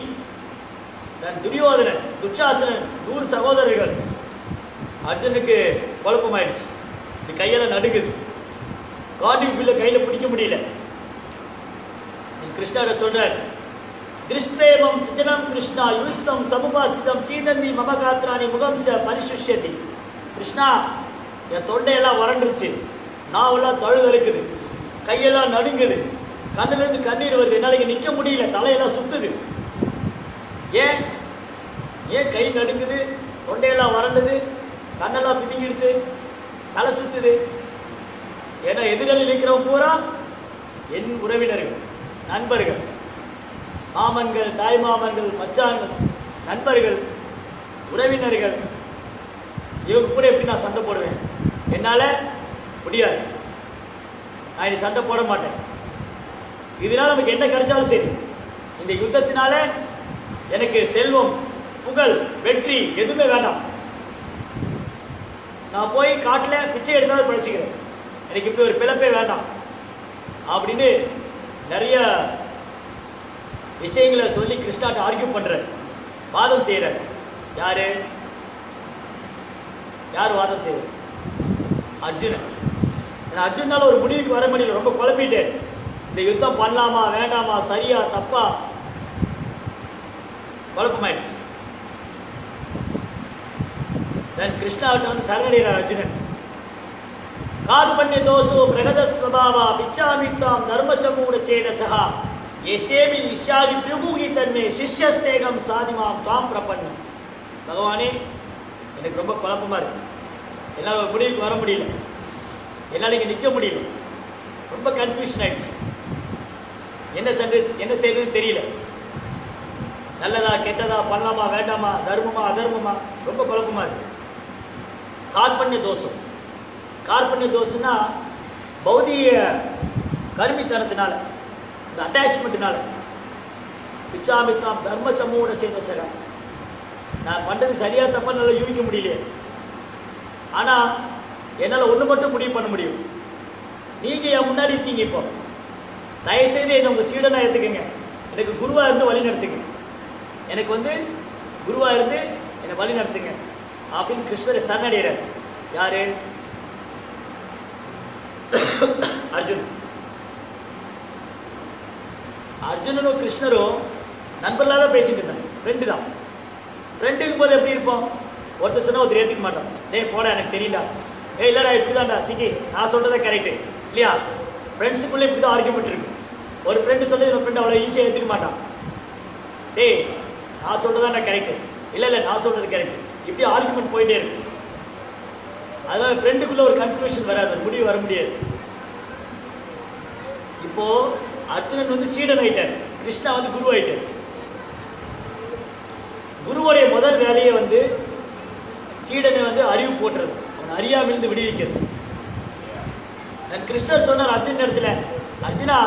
தன் துரியோதனன், துச்சாசனன், 100 சகோதரர்கள். அர்ஜுனுக்கு குழப்பமாயிடுச்சு. இது கையெல்லாம் நடுக்குது, கார்டிங் பில்லை கையில் பிடிக்க முடியல. கிருஷ்ணாட சொல்றார், திருஷ்டேமம் சுஜனம் கிருஷ்ணா யுத்சம் சமுபாஸ்திதம் சீதந்தி மமகாத்ராணி முகம்ச பரிசுஷ்யதி. கிருஷ்ணா, என் தொண்டையெல்லாம் வறண்டுருச்சு, நாவெல்லாம் தழுதழுக்குது, கையெல்லாம் நடுங்குது, கண்ணிலேருந்து கண்ணீர் வருது, என்னால் இங்கே நிற்க முடியல, தலையெல்லாம் சுற்றுது. ஏன் ஏன் கை நடுங்குது, தொண்டையெல்லாம் வறண்டுது, கண்ணெல்லாம் பிதுங்கிடுது, தலை சுற்றுது? ஏன்னா எதிரில் இருக்கிறவங்க பூரா என் உறவினர்கள், நண்பர்கள், மாமன்கள், தாய் மாமன்கள், மச்சான்கள், நண்பர்கள், உறவினர்கள். இவங்க கூட எப்படி நான் சண்டை போடுவேன்? என்னால் முடியாது, நான் இனி சண்டை போட மாட்டேன். இதனால் நமக்கு என்ன கிடைச்சாலும் சரி, இந்த யுத்தத்தினால எனக்கு செல்வம், புகழ், வெற்றி எதுவுமே வேண்டாம். நான் போய் காட்டில் பிச்சை எடுத்தாலும் பிழைச்சிக்கிறேன், எனக்கு இப்படி ஒரு பிழைப்பே வேண்டாம் அப்படின்னு நிறைய விஷயங்களை சொல்லி கிருஷ்ணாட்ட ஆர்கியூ பண்ணுறார், வாதம் செய்கிறார். யார் வாதம் செய்கிறார்? அர்ஜுனன். ஏன்னா அர்ஜுனால ஒரு முடிவுக்கு வர முடியல, ரொம்ப குழப்பிட்டேன். இந்த யுத்தம் பண்ணலாமா வேண்டாமா, சரியா தப்பா, குழப்பமாயிடுச்சு. தென் கிருஷ்ணாவிட்ட வந்து சரணடைகிறார் அர்ஜுனன். கார்பண்ய தோஷோ பிரகத ஸ்வபாவா பிச்சாமித்தாம் தர்மச்சமூட சேதசா யசேமி இஷாகி பிருகுகி தன்மே சிஷ்யஸ்தேகம் சாதிமாம் தாம் பிரபன்னம். பகவானே எனக்கு ரொம்ப குழப்பமாக இருக்குது, என்னால் ஒரு முடிவுக்கு வர முடியல, என்னால் இங்கே நிற்க முடியல, ரொம்ப கன்ஃபியூஷன் ஆகிடுச்சு, என்ன செய்யறதுன்னு தெரியல, நல்லதா கெட்டதா, பண்ணலாமா வேண்டாமா, தர்மமா அதர்மமா, ரொம்ப குழப்பமாக இருக்குது. கார்பண்ய தோஷம். கார்பண்ய தோஷம்னா பௌதிக கருமித்தனத்தினால, இந்த அட்டாச்மெண்ட்னால. பிச்சாமித்தாம் தர்ம சமூக சேதசகா, நான் பண்ணுறது சரியாக தப்பாக நல்லா யூகிக்க முடியலையே. ஆனால் என்னால் ஒன்று மட்டும் முடிவு பண்ண முடியும், நீங்கள் என் முன்னாடி இருக்கீங்க, இப்போ தயவுசெய்து என்னை உங்கள் சீடனாக எடுத்துக்கங்க, எனக்கு குருவாக இருந்து வழி நடத்துங்க, எனக்கு குருவாக இருந்து என்னை வழி நடத்துங்க அப்படின்னு கிருஷ்ணரை சரணடைகிறார். யார்? அர்ஜுன். அர்ஜுனனும் கிருஷ்ணரும் நண்பர்களாக தான் பேசிட்டு இருந்தாங்க, ஃப்ரெண்டு தான். ஃப்ரெண்டுக்கும் போது எப்படி இருப்போம், ஒருத்தர் சொன்னால் ஒருத்தர் ஏற்றுக்க மாட்டோம், போடா எனக்கு தெரியல, இல்லைடா இப்படி தான்டா சிச்சி நான் சொல்கிறதே கரெக்டு இல்லையா. ஃப்ரெண்ட்ஸுக்குள்ளே இப்படி தான் ஆர்கியூமெண்ட் இருக்கு. ஒரு ஃப்ரெண்டு சொல்கிறது இன்னொரு ஃப்ரெண்டு அவ்வளோ ஈஸியாக ஏற்றுக்க மாட்டான். நான் சொல்கிறதா நான் கரெக்டு, இல்லை நான் சொல்கிறது கரெக்டு, இப்படி ஆர்கியூமெண்ட் போயிட்டே இருக்கு. அதனால் ஃப்ரெண்டுக்குள்ளே ஒரு கன்க்ளூஷன் வராது, முடிவு வர முடியாது. இப்போது அர்ஜுனன் சீடன் ஆகிட்டார், கிருஷ்ணா குரு ஆகிட்டார். குருவுடைய முதல் வேலையை சீடனை அறிவு போட்டுறது, அவன் அறியாமிலிருந்து விடுவிக்கிறது. நான் கிருஷ்ணர் சொன்னார் அர்ஜுன் இடத்துல, அர்ஜுனா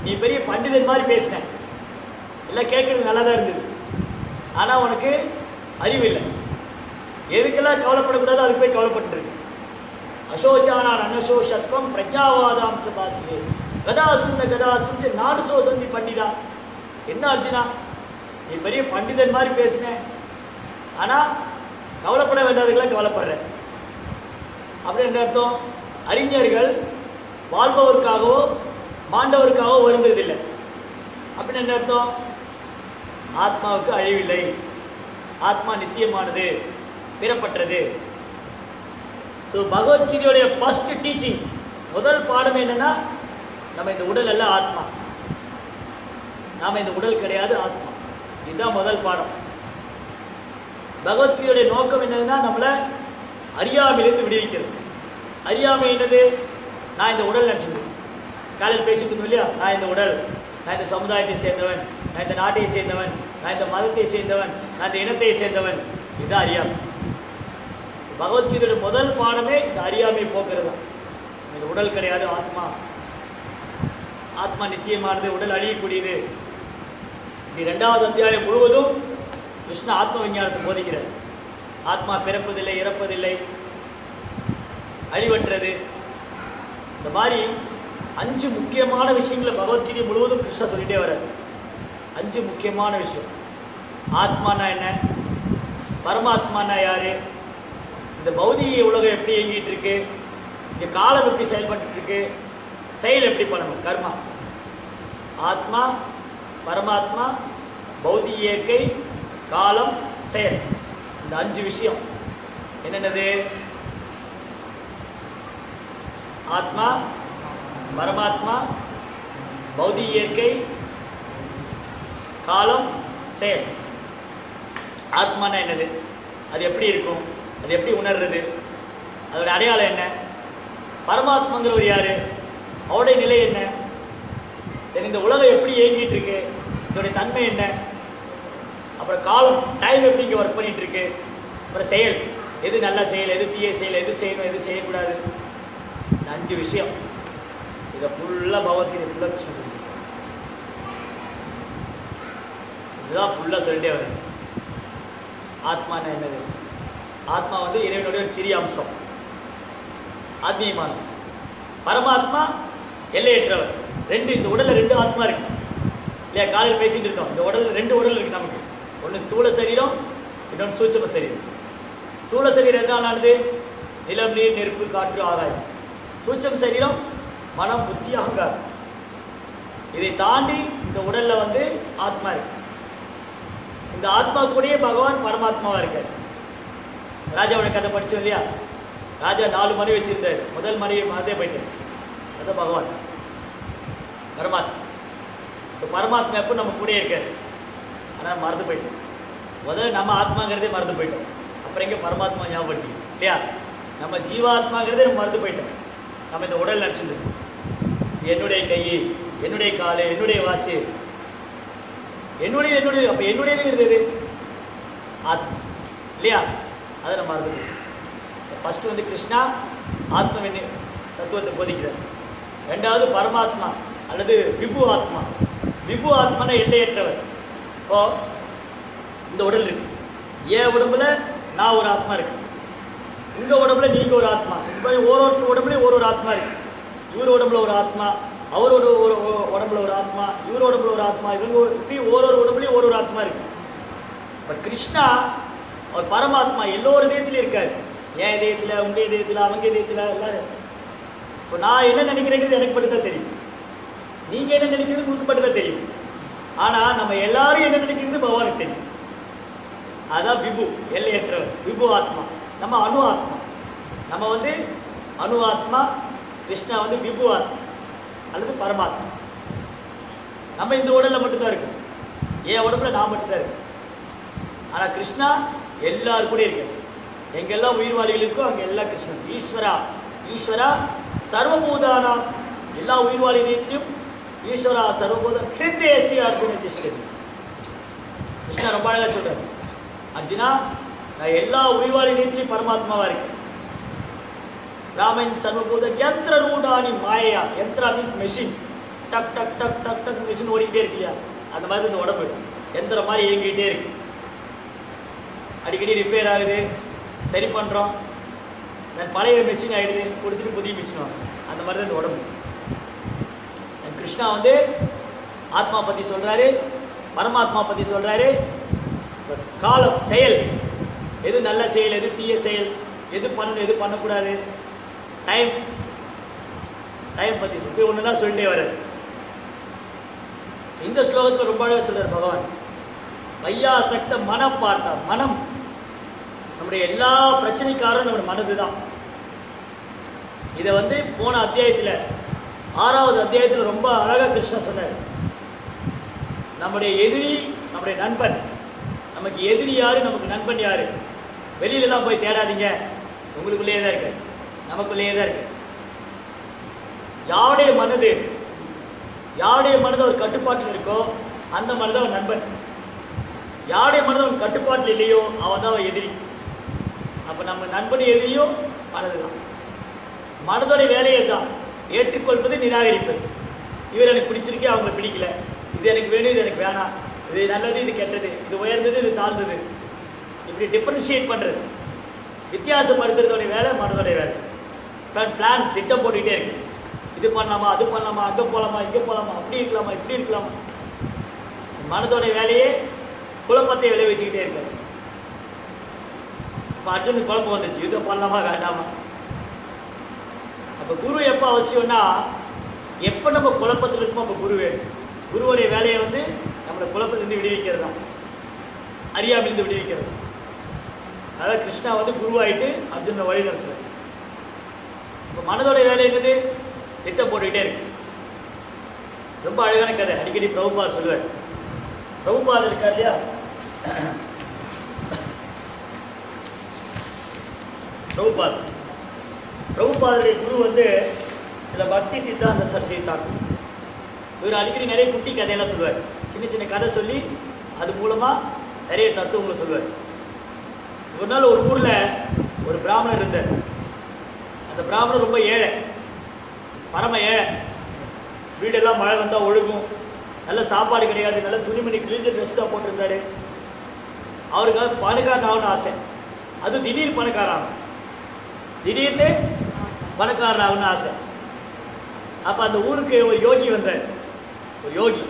நீ பெரிய பண்டிதன் மாதிரி பேசின, எல்லாம் கேட்கறது நல்லா தான் இருந்தது, ஆனால் உனக்கு அறிவு இல்லை, எதுக்கெல்லாம் கவலைப்படக்கூடாது அதுக்கு போய் கவலைப்பட்டுருக்கு. அசோசானான் அனசோஷத்வம் பிரஜாவாதாம்ச பாசிலே கதாசுன்ன கதாசுன்னு நாடு சோசந்தி பண்டிதா. என்ன அர்ஜுனா நீ பெரிய பண்டிதன் மாதிரி பேசின, ஆனால் கவலைப்பட வேண்டாததுக்கெல்லாம் கவலைப்படுற. அப்படி என்ன அர்த்தம்? அறிஞர்கள் வாழ்பவருக்காகவோ மாண்டவருக்காகவோ வருந்ததில்லை. அப்படின்னு என்ன அர்த்தம்? ஆத்மாவுக்கு அழிவில்லை, ஆத்மா நித்தியமானது, பிறப்பற்றது. ஸோ பகவத்கீதையுடைய ஃபஸ்ட் டீச்சிங், முதல் பாடம் என்னென்னா, நம்ம இந்த உடல் அல்ல ஆத்மா, நாம் இந்த உடல் கிடையாது ஆத்மா, இதுதான் முதல் பாடம். பகவத்கீதையுடைய நோக்கம் என்னதுன்னா, நம்மளை அறியாமையிலிருந்து விடுவிக்கிறது. அறியாமை என்னது? நான் இந்த உடல் நினச்சிட்டு காலையில் பேசிட்டு இருந்தோம் இல்லையா, நான் இந்த உடல், நான் இந்த சமுதாயத்தை சேர்ந்தவன், நான் இந்த நாட்டை சேர்ந்தவன், நான் இந்த மதத்தை சேர்ந்தவன், நான் இந்த இனத்தை சேர்ந்தவன், இதுதான் அறியாமை. பகவத்கீதையோட முதல் பாடமே இந்த அறியாமையை போக்குறது தான். இந்த உடல் கிடையாது ஆத்மா, ஆத்மா நித்தியமானது, உடல் அழியக்கூடியது. இது 2வது அத்தியாயம் முழுவதும் கிருஷ்ண ஆத்ம விஞ்ஞானத்தை போதிக்கிறார். ஆத்மா பிறப்பதில்லை, இறப்பதில்லை, அழிவற்றது. இந்த மாதிரி 5 முக்கியமான விஷயங்களை பகவத்கீதை முழுவதும் கிருஷ்ணா சொல்லிகிட்டே வர்றார். 5 முக்கியமான விஷயம். ஆத்மானா என்ன, பரமாத்மானா யார், இந்த பௌதிக உலகம் எப்படி இயங்கிட்டு இருக்கு, இந்த காலம் எப்படி செயல்பட்டு இருக்கு, செயல் எப்படி பண்ணணும், கர்மா. ஆத்மா, பரமாத்மா, பௌதிக இயற்கை, காலம், செயல், இந்த 5 விஷயம் என்னென்னது? ஆத்மா, பரமாத்மா, பௌதிக இயற்கை, காலம், செயல். ஆத்மானா என்னது, அது எப்படி இருக்கும், அது எப்படி உணர்றது, அதோட அடையாளம் என்ன? பரமாத்மாங்கிறவர் யார், அவருடைய நிலை என்ன, இந்த உலகம் எப்படி இயங்கிட்டு இருக்கு, இதோடைய தன்மை என்ன, அப்புறம் காலம், டைம் எப்படி இங்கே ஒர்க் பண்ணிட்டு இருக்கு, அப்புறம் செயல், எது நல்ல செயல், எது தீய செயல், எது செய்யணும், எது செய்யக்கூடாது, இந்த 5 விஷயம். இதை ஃபுல்லாக பகவத்கீதை ஃபுல்லாக கிருஷ்ணன் சொல்லி, இதுதான் ஃபுல்லாக சொல்லிட்டே வர. ஆத்மானா என்னது? ஆத்மா இறைவனுடைய ஒரு சிறிய அம்சம், ஆத்மீயமானது. பரமாத்மா எல்லையற்றவர். இந்த உடலில் 2 ஆத்மா இருக்கு இல்லையா, காலையில் பேசிட்டு இருந்தோம். இந்த உடல் 2 உடல் இருக்கு நமக்கு, ஒன்று ஸ்தூல சரீரம், இன்னொன்று சூட்சும சரீரம். ஸ்தூல சரீரம் எதனாலானது? நிலம், நீர், நெருப்பு, காற்று, ஆகாயம். சூட்சும சரீரம் மனம், புத்தி, அகங்காரம். இதை தாண்டி இந்த உடலில் ஆத்மா இருக்கு. இந்த ஆத்மா கூடயே பகவான் பரமாத்மாவாக இருக்கார். ராஜாவோட கதை படித்தோம் இல்லையா, ராஜா 4 மனைவி வச்சிருந்தார், முதல் மனைவி மறந்தே போயிட்டார், அதுதான் பகவான் பரமாத்மா. ஸோ பரமாத்மா எப்போ நம்ம கூட இருக்கார், ஆனால் மறந்து போயிட்டோம். முதல்ல நம்ம ஆத்மாங்கிறதே மறந்து போயிட்டோம். அப்புறம் எங்கே பரமாத்மா ஞாபகப்படுத்திக்கணும் இல்லையா? நம்ம ஜீவாத்மாங்கிறதே நம்ம மறந்து போயிட்டோம். நம்ம இந்த உடல் நினச்சிருந்தோம், என்னுடைய கை, என்னுடைய காலு, என்னுடைய வாட்சு, என்னுடைய அப்போ என்னுடையதுங்கிறது எது? ஆத்மா இல்லையா? அதை நம்ம மறந்து போயிட்டோம். ஃபஸ்ட்டு வந்து கிருஷ்ணா ஆத்மவின் தத்துவத்தை போதிக்கிறார். ரெண்டாவது பரமாத்மா அல்லது விபு ஆத்மா. விபு ஆத்மானா எல்லையற்றவர். இப்போ இந்த உடல் இருக்கு, என் உடம்புல நான் ஒரு ஆத்மா இருக்கு, உங்கள் உடம்புல நீங்கள் ஒரு ஆத்மா. இது மாதிரி ஒவ்வொருத்தர் உடம்புலையும் ஒரு ஆத்மா இருக்கு. இவர் உடம்புல ஒரு ஆத்மா, அவரோட ஒரு உடம்புல ஒரு ஆத்மா, இவர் உடம்புல ஒரு ஆத்மா, இவங்க இப்படி ஒரு உடம்புலையும் ஒரு ஆத்மா இருக்கு. பட் கிருஷ்ணா அவர் பரமாத்மா எல்லோரு இதயத்திலையும் இருக்காரு. என் இதயத்தில், உங்கள் இதயத்தில், அவங்க இதயத்தில், எல்லாரும். இப்போ நான் என்ன நினைக்கிறேங்கிறது எனக்கு மட்டும் தான் தெரியும், நீங்கள் என்ன நினைக்கிறது உங்களுக்கு மட்டும் தான் தெரியும். ஆனால் நம்ம எல்லாரும் என்ன நினைக்கிறது பகவானுக்கு தெரியும். அதான் விபு, எல்லையற்றவர், விபு ஆத்மா. நம்ம அணு ஆத்மா. நம்ம வந்து அணு ஆத்மா, கிருஷ்ணா வந்து விபு ஆத்மா அல்லது பரமாத்மா. நம்ம இந்த உடலில் மட்டும்தான் இருக்கும், என் உடம்புல நான் மட்டும்தான் இருக்கேன். ஆனால் கிருஷ்ணா எல்லாரும் கூட இருக்காரு. எங்கெல்லாம் உயிர்வாளிகள் இருக்கோ அங்கே எல்லாம் கிருஷ்ணன். ஈஸ்வரா, ஈஸ்வரா சர்வபூதானா, எல்லா உயிர்வாளி இதயத்திலையும் ஈஸ்வரா சர்வபூத ஹிருதேசி அர்ஜுன ஜிஷ்டதி. கிருஷ்ணா ரொம்ப அழகாக சொல்கிறார், அர்ஜுனா நான் எல்லா உயிர்வாளி இதயத்திலையும் பரமாத்மாவாக இருக்கேன். ராமன் சர்வபூத யந்திர ரூடானி மாயா. யந்திரா மீன்ஸ் மெஷின். டக் டக் டக் டக் டக் மெஷின் ஓடிக்கிட்டே இருக்கு இல்லையா? அந்த மாதிரி இந்த உடம்பு எந்திர மாதிரி இயங்கிக்கிட்டே இருக்கு. அடிக்கடி ரிப்பேர் ஆகுது, சரி பண்ணுறோம், நான் பழைய மிஷின் ஆகிடுது, கொடுத்துட்டு புதிய மிஷின் வாங்க. அந்த மாதிரி தான் இந்த உடம்பு. கிருஷ்ணா வந்து ஆத்மா பற்றி சொல்கிறாரு, பரமாத்மா பற்றி சொல்கிறாரு. காலம், செயல், எது நல்ல செயல், எது தீய செயல், எது பண்ணணும், எது பண்ணக்கூடாது, டைம், டைம் பற்றி சொல்லி ஒன்று தான் சொல்லிட்டே வர்றாரு. இந்த ஸ்லோகத்தில் ரொம்ப அழகாக சொல்கிறார் பகவான். வையாசக்த மனம் பார்த்தா, மனம் நம்முடைய எல்லா பிரச்சனைக்காரும் நம்முடைய மனது தான். இதை வந்து போன அத்தியாயத்தில் 6வது அத்தியாயத்தில் ரொம்ப அழகாக கிருஷ்ணா சொன்னார். நம்முடைய எதிரி நம்முடைய நண்பன். நமக்கு எதிரி யார், நமக்கு நண்பன் யார்? வெளியிலலாம் போய் தேடாதீங்க, உங்களுக்குள்ளேயே தான் இருக்கு, நமக்குள்ளேயே தான் இருக்கு. யாருடைய மனது, யாருடைய மனது ஒரு கட்டுப்பாட்டில் இருக்கோ அந்த மனது அவன் நண்பன். யாருடைய மனது அவன் கட்டுப்பாட்டில் இல்லையோ அவன் தான் அவன் எதிரி. அப்போ நம்ம நண்பன் எதிரியோ மனது தான். மனதோடைய வேலையை தான் ஏற்றுக்கொள்வது, நிராகரிப்பது. இவர் எனக்கு பிடிச்சிருக்கே, அவங்களை பிடிக்கல, இது எனக்கு வேணும், இது எனக்கு வேணாம், இது நல்லது, இது கெட்டது, இது உயர்ந்தது, இது தாழ்ந்தது, இப்படி டிஃப்ரென்ஷியேட் பண்ணுறது, வித்தியாசப்படுத்துறதோடைய வேலை மனதோடைய வேலை. பிளான், திட்டம் போட்டுக்கிட்டே இருக்கு. இது பண்ணலாமா, அது பண்ணலாமா, அங்கே போகலாமா, இங்கே போகலாமா, அப்படி இருக்கலாமா, இப்படி இருக்கலாமா. மனதோடைய வேலையே குழப்பத்தை விளைவிச்சுக்கிட்டே இருக்காரு. இப்போ அர்ஜுனுக்கு குழப்பம் வந்துச்சு, இதை பண்ணலாமா வேண்டாமா. அப்போ குரு எப்போ அவசியம்னா, எப்போ நம்ம குழப்பத்தில் இருக்கோமோ அப்போ குரு வேணும். குருவுடைய வேலையை வந்து நம்மளை குழப்பத்திலிருந்து விடுவிக்கிறது தான், அறியாமையிலிருந்து விடுவிக்கிறது. அதாவது கிருஷ்ணா வந்து குருவாயிட்டு அர்ஜுனை வழி நடத்துறாரு. இப்போ மனதோடைய வேலை என்னது? திட்டம் போட்டுக்கிட்டே இருக்கு. ரொம்ப அழகான கதை, அடிக்கடி பிரபுபாத் சொல்லுவார். பிரபுபாத் இருக்கார் இல்லையா, பிரபுபாதுடைய குரு வந்து சில பக்தி சித்தாந்த சர்ச்சை தாக்கும். இவர் அடிக்கடி நிறைய குட்டி கதையெல்லாம் சொல்லுவார். சின்ன சின்ன கதை சொல்லி அது மூலமாக நிறைய தத்துவங்களை சொல்லுவார். ஒரு நாள் ஒரு ஊரில் ஒரு பிராமணர் இருந்தார். அந்த பிராமணர் ரொம்ப ஏழை, பரம ஏழை. வீடெல்லாம் மழை வந்தால் ஒழுகும், நல்ல சாப்பாடு கிடையாது, நல்ல துணிமணி கிழிஞ்ச ட்ரெஸ் தான் போட்டிருந்தார். அவருக்கு பணக்காரன் ஆகணும்னு ஆசை. அது திடீர் பணக்காரன், திடீர்னு பணக்காரன் ஆகணும்னு ஆசை. அப்போ அந்த ஊருக்கு ஒரு யோகி வந்தார். ஒரு யோகி,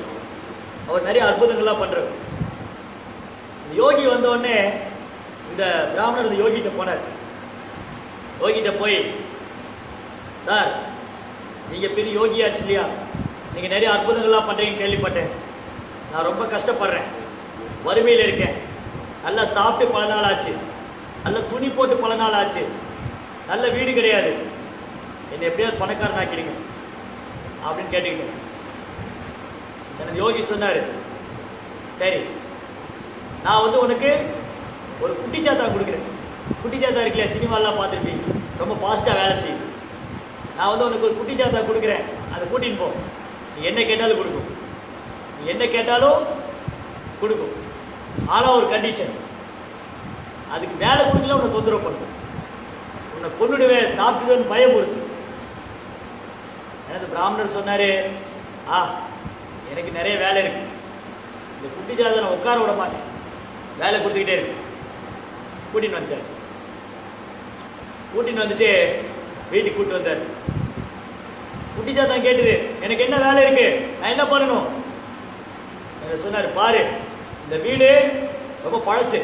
அவர் நிறைய அற்புதங்கள்லாம் பண்ணுறார். இந்த யோகி வந்தோடனே இந்த பிராமணர் இந்த யோகிகிட்ட போனார். யோகிகிட்ட போய், சார் நீங்கள் பெரிய யோகியாச்சு இல்லையா, நீங்கள் நிறைய அற்புதங்கள்லாம் பண்ணுறீங்க கேள்விப்பட்டேன். நான் ரொம்ப கஷ்டப்படுறேன், வறுமையில் இருக்கேன், நல்லா சாப்பிட்டு பல நாள் ஆச்சு, நல்ல துணி போட்டு பல நாள் ஆச்சு, நல்ல வீடு கிடையாது, என்னை எப்படியாவது பணக்காரன் ஆக்கிடுங்க அப்படின்னு கேட்டுக்கிட்டேன். எனக்கு யோகி சொன்னார், சரி நான் வந்து உனக்கு ஒரு குட்டிச்சாத்தா கொடுக்குறேன். குட்டிச்சாத்தா இருக்குல்ல, சினிமாலாம் பார்த்துருப்பீங்க, ரொம்ப ஃபாஸ்ட்டாக வேலை செய்யுது. நான் வந்து உனக்கு ஒரு குட்டிச்சாத்தா கொடுக்குறேன், அதை கூட்டின்னு போ. நீ என்ன கேட்டாலும் கொடுக்கும், நீ என்ன கேட்டாலும் கொடுக்கும். ஆனால் ஒரு கண்டிஷன், அதுக்கு வேலை கொடுக்கல உன்னை தொந்தரவு பண்ணும், உன்னை கொண்டுடுவேன், சாப்பிட்டுடுவேன்னு பயமுறுத்து. எனக்கு பிராமணர் சொன்னார், எனக்கு நிறைய வேலை இருக்குது, இந்த குட்டிச்சாத்தை நான் உட்கார விட மாட்டேன், வேலை கொடுத்துக்கிட்டே இருக்கு. கூட்டின்னு வந்தார். கூட்டின்னு வந்துட்டு வீட்டுக்கு கூப்பிட்டு வந்தார். குட்டிச்சாத்தான் கேட்டுது, எனக்கு என்ன வேலை இருக்கு, நான் என்ன பண்ணணும்? எனக்கு சொன்னார், பாரு இந்த வீடு ரொம்ப பழசு,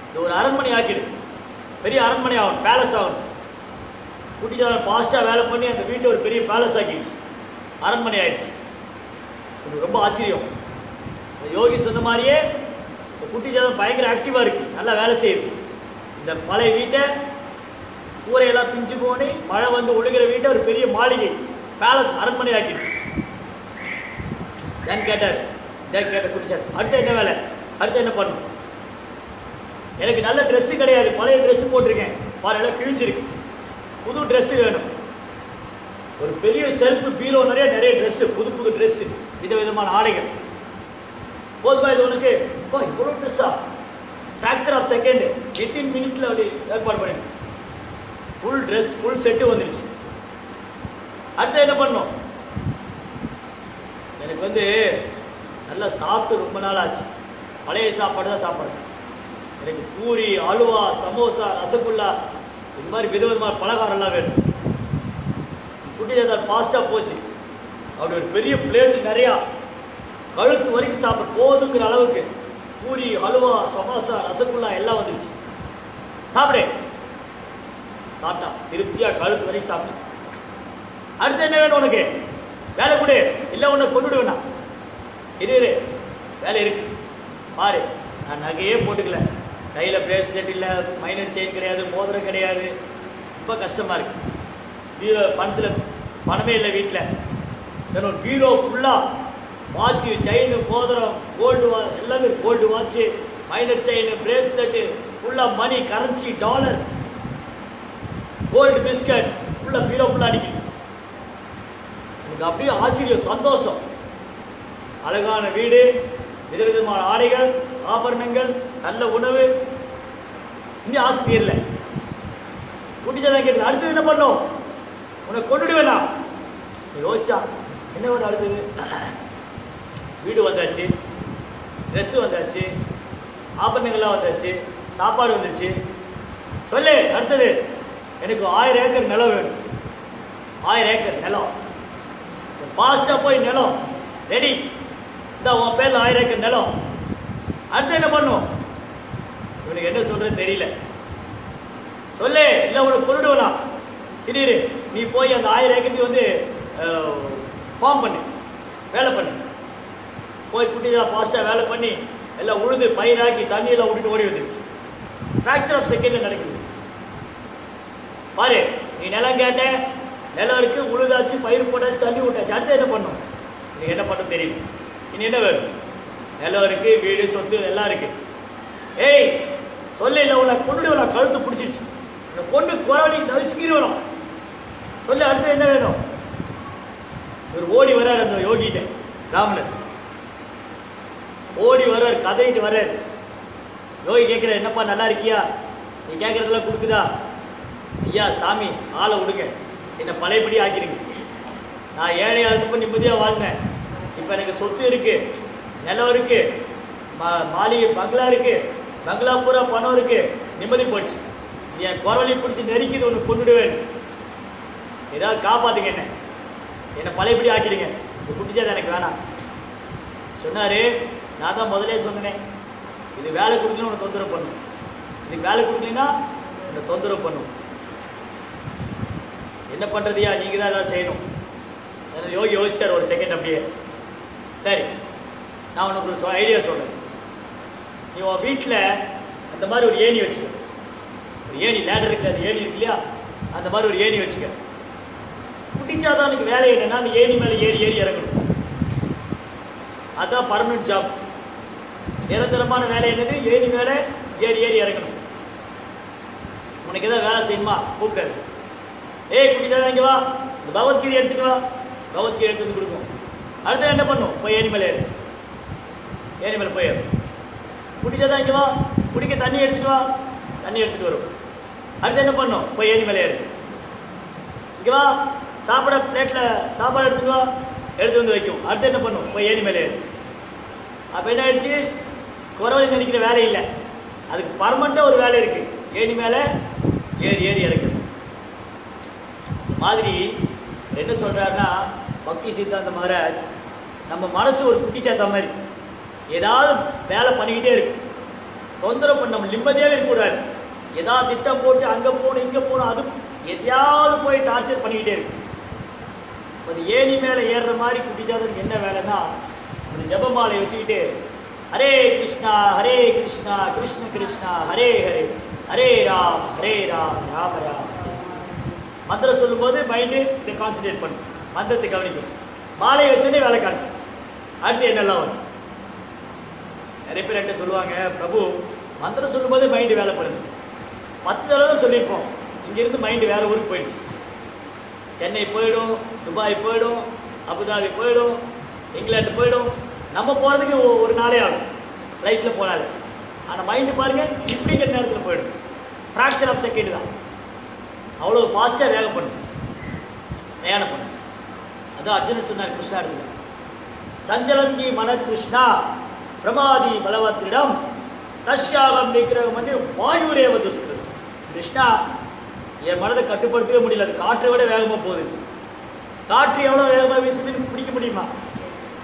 இது ஒரு அரண்மனை ஆக்கிடு, பெரிய அரண்மனை ஆகணும், பேலஸ் ஆகணும். குட்டிச்சாத்தான் ஃபாஸ்ட்டாக வேலை பண்ணி அந்த வீட்டை ஒரு பெரிய பேலஸ் ஆக்கிடுச்சு, அரண்மனை ஆயிடுச்சு. எனக்கு ரொம்ப ஆச்சரியம். யோகி சொன்ன மாதிரியே குட்டிச்சாத்தான் பயங்கர ஆக்டிவாக இருக்குது, நல்லா வேலை செய்யுது. இந்த பழைய வீட்டை கூரையெல்லாம் பிஞ்சு போனி மழை வந்து ஒழுகிற வீட்டை ஒரு பெரிய மாளிகை, பேலஸ், அரண்மனை ஆக்கிடுச்சு. கேட்டார் குட்டிச்சாத்தான், அடுத்து என்ன வேலை, அடுத்து என்ன பண்ணணும்? எனக்கு நல்ல ட்ரெஸ்ஸு கிடையாது, பழைய ட்ரெஸ்ஸு போட்டிருக்கேன், பாரு எல்லாம் கிழிஞ்சிருக்கு, புது ட்ரெஸ்ஸு வேணும். ஒரு பெரிய செல்ஃபு பீரோ நிறைய ட்ரெஸ்ஸு, புது புது ட்ரெஸ்ஸு, விதவிதமான ஆடைகள். போதுமா இது உனக்கு? இவ்வளோ ட்ரெஸ்ஸா? ஃப்ராக்சர் ஆஃப் செகண்ட், வித்தின் மினிட்ல அப்படி ஏற்பாடு பண்ணிடு. ஃபுல் ட்ரெஸ், ஃபுல் செட்டு வந்துடுச்சு. அடுத்து என்ன பண்ணணும்? எனக்கு வந்து நல்லா சாப்பிட்டு ரொம்ப நாள் ஆச்சு, பழைய சாப்பாடு தான் சாப்பிட்றேன். எனக்கு பூரி, அல்வா, சமோசா, ரசகுல்லா, இந்த மாதிரி விதவிதமான பலகாரம்லாம் வேணும். குட்டிச்சாத்தான் ஃபாஸ்ட்டாக போச்சு. அப்படி ஒரு பெரிய பிளேட்டு நிறையா கழுத்து வரைக்கும் சாப்பிட போதுங்கிற அளவுக்கு பூரி, அல்வா, சமோசா, ரசகுல்லா எல்லாம் வந்துடுச்சு. சாப்பிடு. சாப்பிட்டா திருப்தியாக கழுத்து வரைக்கும் சாப்பிட்டேன். அடுத்து என்ன வேணும் உனக்கு? வேலை கொடு, இல்லை உன்னை கொண்டுடு வேணாம். இரு வேலை இருக்கு, பாரு நான் நகையே போட்டுக்கல, கையில் பிரேஸ்லெட் இல்லை, மைனர் செயின் கிடையாது, மோதிரம் கிடையாது, ரொம்ப கஷ்டமாக இருக்குது. பீரோ பணத்தில் பணமே இல்லை வீட்டில். என்னோட பீரோ ஃபுல்லாக வாட்சு, செயின், மோதிரம், கோல்டு எல்லாமே, gold watch, minor chain, bracelet, ஃபுல்லாக money, currency, dollar, gold biscuit, ஃபுல்லாக பீரோ ஃபுல்லாக அடிக்கணும். எனக்கு அப்படியே ஆச்சரியம், சந்தோஷம். அழகான வீடு, விதவிதமான ஆடைகள், ஆபரணங்கள், நல்ல உணவு, இன்னும் ஆசை தீரல. குட்டிச்சாத்தான் கேட்டது, அடுத்தது என்ன பண்ணும்? உன்னை கொண்டுடு வேணாம். யோசிச்சா என்ன வேணும் அடுத்தது? வீடு வந்தாச்சு, ட்ரெஸ்ஸு வந்தாச்சு, ஆபரணங்கள்லாம் வந்தாச்சு, சாப்பாடு வந்துடுச்சு. சொல்லு அடுத்தது. எனக்கு 1000 ஏக்கர் நிலம் வேணும். 1000 ஏக்கர் நிலம். ஃபாஸ்ட்டாக போய் நிலம் ரெடி, இந்த உன் பேரில் 1000 ஏக்கர் நிலம். அடுத்து என்ன பண்ணும்? இவனுக்கு என்ன சொல்கிறது தெரியல. சொல்லு, இல்லை உனக்கு கொண்டுடுவேனா? திடீர் நீ போய் அந்த 1000 ஏக்கரையும் வந்து ஃபார்ம் பண்ணு, வேலை பண்ணு. போய் குட்டிதான் ஃபாஸ்ட்டாக வேலை பண்ணி எல்லாம் உழுது பயிராக்கி தண்ணியெல்லாம் விட்டுட்டு ஓடி வந்துடுச்சு. ஃப்ராக்சர் ஆஃப் செகண்டில் நடக்குது. பாரு, நீ நிலம் கேட்ட, நிலம் இருக்குது, உழுதாச்சு, பயிர் போட்டாச்சு, தண்ணி விட்டாச்சு. அடுத்து என்ன பண்ணும்? நீ என்ன பண்ண தெரியல. இனி என்ன வேணும்? நிலம் இருக்குது, வீடு, சொத்து எல்லாம் இருக்குது. ஏய் சொல்லு, இல்லை உன்னை கொண்டு நான் கழுத்து பிடிச்சிருச்சு, உன்னை கொண்டு குறவழி நசுக்கிற வேணும். சொல்லு அடுத்து என்ன வேணும்? இவர் ஓடி வர்றார், அந்த யோகிட்ட பிராமணர் ஓடி வர்றார், கதையிட்டு வர்றார். யோகி கேட்குற, என்னப்பா நல்லா இருக்கியா? நீ கேட்குறதெல்லாம் கொடுக்குதா? ஐயா சாமி, ஆளை விடுங்க, என்னை பழையபடி ஆக்கிடுங்க. நான் ஏழையாக இருக்கப்போ நிம்மதியாக வாழ்ந்தேன். இப்போ எனக்கு சொத்து இருக்குது, நிலம் இருக்குது, மாளிகை பங்களா இருக்குது, பங்களா பூரா பணம் இருக்குது, நிம்மதி போச்சு. என் குரவழி பிடிச்சி நெருக்கிது, ஒன்று கொண்டுடுவேன். ஏதாவது காப்பாற்றுங்க, என்னை பழையபடி ஆக்கிடுங்க. இந்த குட்டிச்சாத்தான் எனக்கு வேணாம். சொன்னார், நான் தான் முதலே சொன்னேன், இது வேலை கொடுக்கலன்னு உன்னை தொந்தரவு பண்ணும், இதுக்கு வேலை கொடுக்கலன்னா உன்னை தொந்தரவு பண்ணும். என்ன பண்ணுறதையா, நீங்கள் தான் எதாவது செய்யணும். எனக்கு யோகி யோசிச்சார் ஒரு செகண்ட். அப்படியே சரி, நான் உனக்கு ஒரு ஐடியா சொல்கிறேன். நீ உன் வீட்டில் அந்த மாதிரி ஒரு ஏணி வச்சுக்க. ஒரு ஏணி, லேடர் இருக்குது, அது ஏணி இருக்கு இல்லையா, அந்த மாதிரி ஒரு ஏணி வச்சுக்க. குட்டிச்சாத்தானுக்கு வேலை என்னன்னா அந்த ஏணி மேலே ஏறி ஏறி இறங்கணும். அதுதான் பர்மனெண்ட் ஜாப். நிரந்தரமான வேலை என்னது? ஏணி மேலே ஏறி ஏறி இறங்கணும். உனக்கு எதாவது வேலை செய்யணுமா கூப்பிட்டாரு, ஏய் குட்டி தானே இங்கே வா, இந்த பகவத்கீதை எடுத்துட்டு வா. பகவத்கீதை எடுத்து வந்து கொடுக்கும். அடுத்த என்ன பண்ணும்? போய் ஏணி மேலே ஏறு, ஏணி மேலே போய் ஏறு. குட்டி தான் இங்கே வா, குடிக்க தண்ணி எடுத்துட்டு வா, தண்ணி எடுத்துகிட்டு வரும். அடுத்து என்ன பண்ணும்? போய் ஏணி மேலே ஏறு. இங்கே வா, சாப்பிட பிளேட்டில் சாப்பாடு எடுத்துட்டு வா, எடுத்து வந்து வைக்கும். அடுத்து என்ன பண்ணும்? போய் ஏணி மேலே ஏறு. அப்போ என்ன ஆயிடுச்சு? குறவழி நினைக்கிற வேலை இல்லை, அதுக்கு பர்மனெண்ட்டாக ஒரு வேலை இருக்குது, ஏணி மேலே ஏறி ஏறி இறக்குது. மாதிரி என்ன சொல்கிறாருன்னா பக்தி சித்தாந்த மகாராஜ், நம்ம மனசு ஒரு குட்டிச்சாத்தா மாதிரி ஏதாவது வேலை பண்ணிக்கிட்டே இருக்கு, தொந்தரவு பண்ண நம்ம நிம்மதியாகவே இருக்கக்கூடாது. ஏதாவது திட்டம் போட்டு அங்கே போகணும் இங்கே போகணும், அது எதையாவது போய் டார்ச்சர் பண்ணிக்கிட்டே இருக்கு. அது ஏணி மேலே ஏறுற மாதிரி குட்டிச்சாதனுக்கு என்ன வேலைன்னா, அந்த ஜபமாலையை வச்சுக்கிட்டு ஹரே கிருஷ்ணா கிருஷ்ண கிருஷ்ணா ஹரே ஹரே, ஹரே ராம் ராம ராம். மந்திரம் சொல்லும்போது மைண்டு இதை கான்சன்ட்ரேட் பண்ணும், மந்திரத்தை கவனிக்கும். மாலையை வச்சுன்னே வேலை காமிச்சு. அடுத்து என்னெல்லாம் வரும்? நிறைய பேர் என்கிட்ட சொல்லுவாங்க, பிரபு மந்திரம் சொல்லும்போது மைண்டு வேலை பண்ணுது. 10 தடவை தான் சொல்லியிருப்போம், இங்கேருந்து மைண்டு வேறு ஊருக்கு போயிடுச்சு. சென்னை போயிடும், துபாய் போயிடும், அபுதாபி போயிடும், இங்கிலாந்து போயிடும். நம்ம போகிறதுக்கு ஒரு நாளே ஆகும் ஃப்ளைட்டில் போனாலே. ஆனால் மைண்டு பாருங்கள் இப்படிங்கிற நேரத்தில் போயிடும். ஃப்ராக்சர் ஆஃப் செகண்ட் தான், அவ்வளோ ஃபாஸ்ட்டாக வேகம் பண்ணும், பிரயாணம் பண்ணும். அதான் அர்ஜுனன் சொன்னார் கிருஷ்ணா இடத்துல, சஞ்சலம் கி மன கிருஷ்ணா பிரமாதி பலவத்திடம் தஷ்யாகம் நிற்கிறவங்க வந்து வாயுரேவ துஷ்கிருதம். கிருஷ்ணா என் மனதை கட்டுப்படுத்தவே முடியல, அது காற்றை விட வேகமாக போகுது. காற்று எவ்வளோ வேகமாக வீசுதுன்னு பிடிக்க முடியுமா?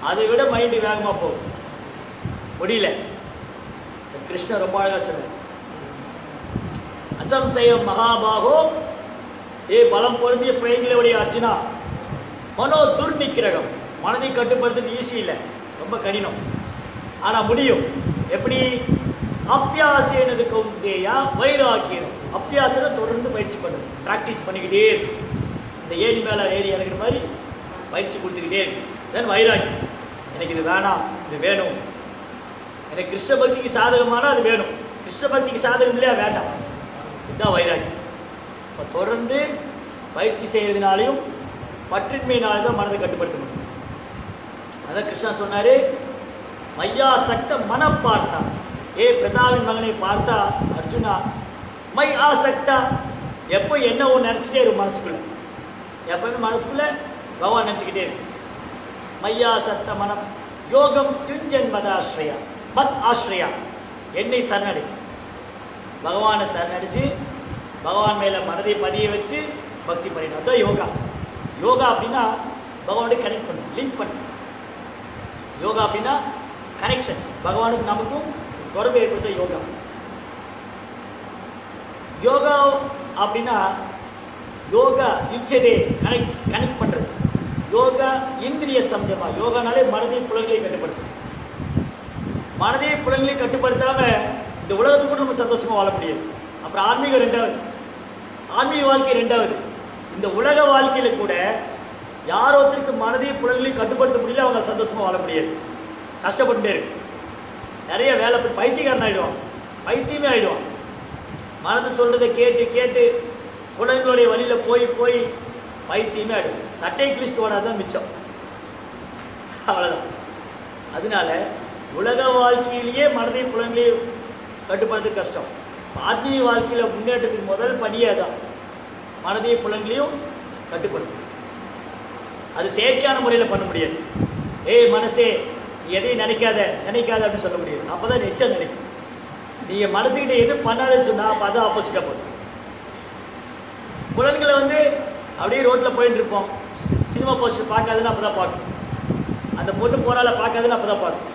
அதை விட மைண்டு வேகமாக போகும், முடியல. கிருஷ்ணா ரொம்ப அழகாக சொன்னார், அசம்சயம் மகாபாகோ, ஏ பலம் பொருந்திய பிழைங்களுடைய அர்ஜுனா, மனோ துர்நிக்கிரகம், மனதை கட்டுப்படுத்துறது ஈஸி இல்லை, ரொம்ப கடினம். ஆனால் முடியும். எப்படி? அப்பியாசேனது கௌந்தேயா வைராக்கியம். அப்பியாசனை தொடர்ந்து பயிற்சி பண்ணுது, ப்ராக்டிஸ் பண்ணிக்கிட்டே இருக்கும். இந்த ஏணி மேலே ஏறி இறங்குற மாதிரி பயிற்சி கொடுத்துக்கிட்டே இருக்கும். தென் வைராக்கியம், எனக்கு இது வேணாம், இது வேணும். எனக்கு கிருஷ்ண பக்திக்கு சாதகமான அது வேணும், கிருஷ்ண பக்திக்கு சாதகம் இல்லையா வேண்டாம். இதுதான் வைராக்கியம். இப்போ தொடர்ந்து பயிற்சி செய்கிறதுனாலையும் பற்றின்மையினால தான் மனதை கட்டுப்படுத்த முடியும். அதான் கிருஷ்ணா சொன்னார், மையா சக்த மனம் பார்த்தா, ஏ பிரதாவின் மகனை பார்த்தா அர்ஜுனா, மை ஆசக்தா, எப்போ என்ன ஒன்று நினச்சிட்டே இருக்கும் மனசுக்குள்ளே, எப்பவுமே மனசுக்குள்ளே பகவான் நினச்சிக்கிட்டே இருக்கு. மையா சக்த மனம் யோகம் துஞ்சன் மதாஸ்ரயா மத் ஆஸ்ரயா, என்னை சரணடை, பகவானை சரணடிச்சு பகவான் மேலே மனதை பதிய வச்சு பக்தி பண்ணிடும். அதுதான் யோகா. யோகா அப்படின்னா பகவானுடைய கனெக்ட் பண்ணு, லிங்க் பண்ணு. யோகா அப்படின்னா கனெக்ஷன், பகவானுக்கு நமக்கும் தொடர்பு ஏற்படுத்த யோகா. யோகா அப்படின்னா யோகா யுச்சதே, கனெக்ட் பண்ணுறது. யோகா இந்திரிய சம்ஜமா, யோகானாலே மனதை புலன்களை கட்டுப்படுத்தும். மனதை புலன்களை கட்டுப்படுத்தாமல் இந்த உலகத்துக்கு நம்ம சந்தோஷமாக வாழ முடியாது. அப்புறம் ஆன்மீகம் ரெண்டாவது, ஆன்மீக வாழ்க்கை ரெண்டாவது. இந்த உலக வாழ்க்கையில் கூட யார் ஒருத்தருக்கு மனதை புலன்களை கட்டுப்படுத்த முடியல, அவங்க சந்தோஷமாக வாழ முடியாது, கஷ்டப்பட்டுட்டே இருக்கு. நிறைய வேலை பைத்தியக்காரன் ஆகிடுவான், பைத்தியமே ஆகிடுவான். மனது சொல்கிறத கேட்டு கேட்டு புலன்களுடைய வழியில் போய் போய் பைத்தியமே ஆகிடும். சட்டை கிழிச்சிட்டு ஓடாதான் மிச்சம், அவ்வளோதான். அதனால உலக வாழ்க்கையிலேயே மனதை புலன்களை கட்டுப்படுறது கஷ்டம். ஆத்மீக வாழ்க்கையில் முன்னேற்றத்துக்கு முதல் படியே தான் மனதை புலன்களையும் கட்டுப்படுத்தும். அது செயற்கையான முறையில் பண்ண முடியாது. ஏய் மனசே எதையும் நினைக்காத அப்படின்னு சொல்ல முடியாது. அப்போ தான் நிச்சயம் நினைக்கும். நீங்கள் மனசுக்கிட்ட எது பண்ணாதுன்னு சொன்னால் அப்போ அதான் ஆப்போசிட்டாக போகும். புலன்களை வந்து அப்படியே ரோட்டில் போயிட்டு இருப்போம், சினிமா போஸ்டர் பார்க்காதுன்னு அப்போ தான் பார்க்கும். அந்த பொண்ணு போகிறால பார்க்காதுன்னு அப்போ தான் பார்க்கும்.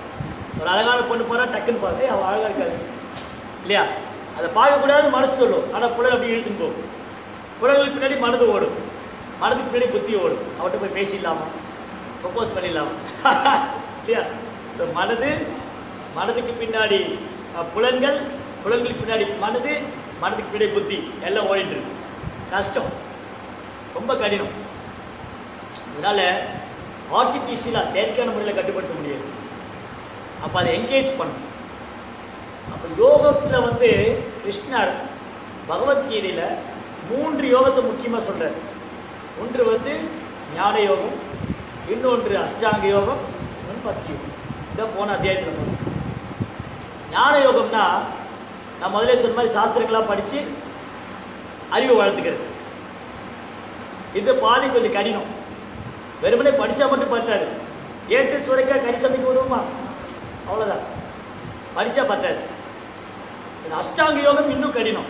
ஒரு அழகான பொண்ணு போகிறா டக்குன்னு பார்த்து அவள் அழகாக இருக்காது இல்லையா, அதை பார்க்கக்கூடாது மனசு சொல்லும். ஆனால் புலன் அப்படி இழுத்துன்னு போகும். புலன்களுக்கு பின்னாடி மனது ஓடும், மனதுக்கு பின்னாடி புத்தி ஓடும். அவர்கிட்ட போய் பேசிடலாமா, ப்ரப்போஸ் பண்ணிடலாமா இல்லையா? ஸோ மனதுக்கு பின்னாடி புலன்கள், புலன்களுக்கு பின்னாடி மனது, மனதுக்கு பின்னாடி புத்தி, எல்லாம் ஓடிட்டு இருக்கு. கஷ்டம், ரொம்ப கடினம். அதனால் ஆர்டிஃபிஷியலாக செயற்கையான முறையில் கட்டுப்படுத்த முடியாது. அப்போ அதை என்கேஜ் பண்ணும். யோகத்தில் வந்து கிருஷ்ணர் பகவத்கீதையில் 3 யோகத்தை முக்கியமாக சொல்கிறார். ஒன்று வந்து ஞான யோகம், இன்னொன்று அஷ்டாங்க யோகம், இன்னொன்று பக்தி யோகம். இதான் போன அத்தியாயத்தில் பார்த்தோம். ஞான யோகம்னா நான் முதலே சொன்ன மாதிரி சாஸ்திரங்களாக படித்து அறிவை வளர்த்துக்கிறது. இது பாதி கொஞ்சம் கடினம். வெறுமனே படித்தா மட்டும் பார்த்தாது. ஏட்டு சுரைக்கா கறி சமைக்க உதவுமா? அவ்வளோதான், படித்தா பார்த்தாது. அஷ்டாங்க யோகம் இன்னும் கடினம்.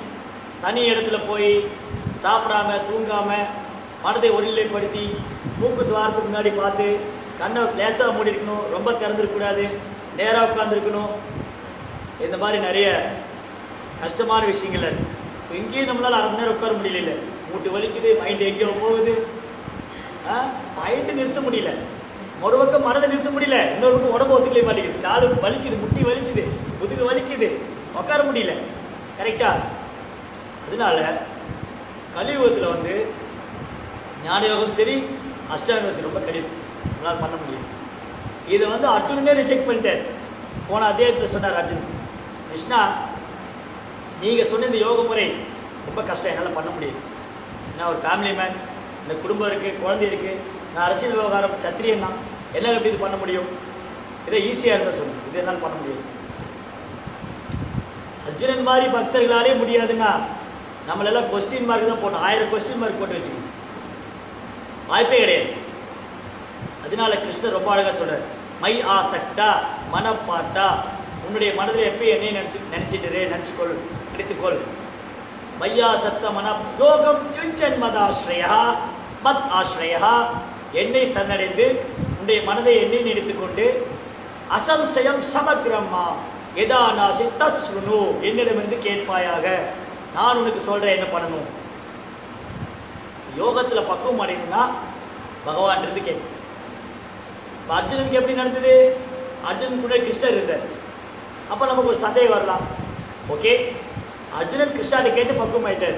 தனி இடத்துல போய் சாப்பிடாம தூங்காமல் மனதை ஒருநிலைப்படுத்தி மூக்கு துவாரத்துக்கு முன்னாடி பார்த்து கண்ணை லேசாக மூடி இருக்கணும், ரொம்ப திறந்துருக்கக்கூடாது, நேராக உட்காந்துருக்கணும். இந்த மாதிரி நிறைய கஷ்டமான விஷயங்கள் இருக்குது. இப்போ இங்கேயும் நம்மளால் அரை மணி நேரம் உட்கார முடியல. மூட்டு வலிக்குது, மைண்டு எங்கேயோ போகுது, மைண்டு நிறுத்த முடியல, ஒரு பக்கம் மனதை நிறுத்த முடியல, இன்னொரு பக்கம் உடம்பு ஒத்துக்கவே மாட்டேங்குது, காலு வலிக்குது, முட்டி வலிக்குது, முதுகு வலிக்குது, உட்கார முடியல. கரெக்டா? அதனால கலியுகத்தில் வந்து ஞான யோகம் சரி, அஷ்டாங்கம் சரி ரொம்ப கடினம், நம்மளால் பண்ண முடியும். இதை வந்து அர்ஜுனனே ரிஜெக்ட் பண்ணிட்டார். போன அத்தியாயத்தில் சொன்னார் அர்ஜுன், கிருஷ்ணா நீங்கள் சொன்ன இந்த யோக முறை ரொம்ப கஷ்டம், என்னால் பண்ண முடியாது. நான் ஒரு ஃபேமிலி மேன், இந்த குடும்பம் இருக்குது, குழந்தை இருக்குது, நான் அரசியல் விவகாரம் சத்திரியன் தான், என்னால் எப்படி இது பண்ண முடியும்? இதை ஈஸியாக இருந்தால் சொல்லுங்கள், இது என்னால் பண்ண முடியும். அர்ஜுனன் மாதிரி பக்தர்களாலே முடியாதுன்னா நம்மளெல்லாம் கொஸ்டின் மார்க் தான் போடணும். 1000 கொஸ்டின் மார்க் போட்டு வச்சுக்கணும், வாய்ப்பே கிடையாது. அதனால கிருஷ்ணர் ரொம்ப அழகாக சொல்கிறார், மை ஆசக்தா மனப்பாத்தா, உன்னுடைய மனதில் எப்பயும் என்னையும் நினைத்துக்கொள். மையா சத்த மன யோகம் சுஞ்சன் மதாஸ்ரயா மத் ஆஸ்ரயா, என்னை சரணடைந்து உன்னுடைய மனதை என்னை நினைத்துக்கொண்டு அசம்சயம் சமக்ரம்மா எதா நாசி தஸ்ருணு, என்னிடமிருந்து கேட்பாயாக, நான் உனக்கு சொல்கிறேன் என்ன பண்ணணும். யோகத்தில் பக்குவம் அடையணும்னா பகவான் இருந்து கேட்கும். இப்போ அர்ஜுனனுக்கு எப்படி நடந்தது? அர்ஜுனன் கூட கிருஷ்ணர் இருந்தார். அப்போ நமக்கு ஒரு சந்தேகம் வரலாம், ஓகே அர்ஜுனன் கிருஷ்ணாவை கேட்டு பக்குவம் ஆயிட்டார்,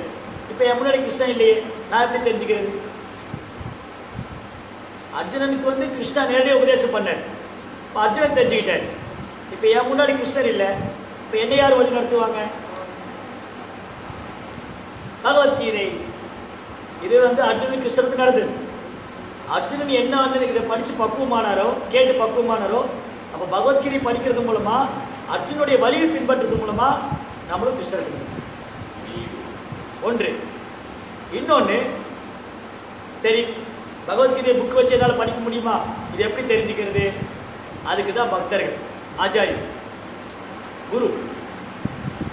இப்போ என் முன்னாடி கிருஷ்ணன் இல்லையே, நான் எப்படி தெரிஞ்சுக்கிறது? அர்ஜுனனுக்கு வந்து கிருஷ்ணா நேரடியாக உபதேசம் பண்ணார், இப்போ அர்ஜுனன் தெரிஞ்சுக்கிட்டார். இப்போ என் முன்னாடி கிருஷ்ணர் இல்லை, இப்போ என்னை யார் வழி நடத்துவாங்க? பகவத்கீதை இது வந்து அர்ஜுனன் கிருஷ்ணனுக்கு நடந்தது. அர்ஜுனன் என்ன வந்து இதை படித்து பக்குவமானாரோ, கேட்டு பக்குவமானாரோ, அப்போ பகவத்கீதை படிக்கிறது மூலமாக, அர்ஜுனுடைய வழியை பின்பற்றுறது மூலமாக நம்மளும் கிருஷ்ணருக்கு ஒன்று. இன்னொன்று, சரி பகவத்கீதை புக் வச்சு என்னால் படிக்க முடியுமா? இது எப்படி தெரிஞ்சுக்கிறது? அதுக்கு தான் பக்தர்கள், ஆச்சாரி, குரு.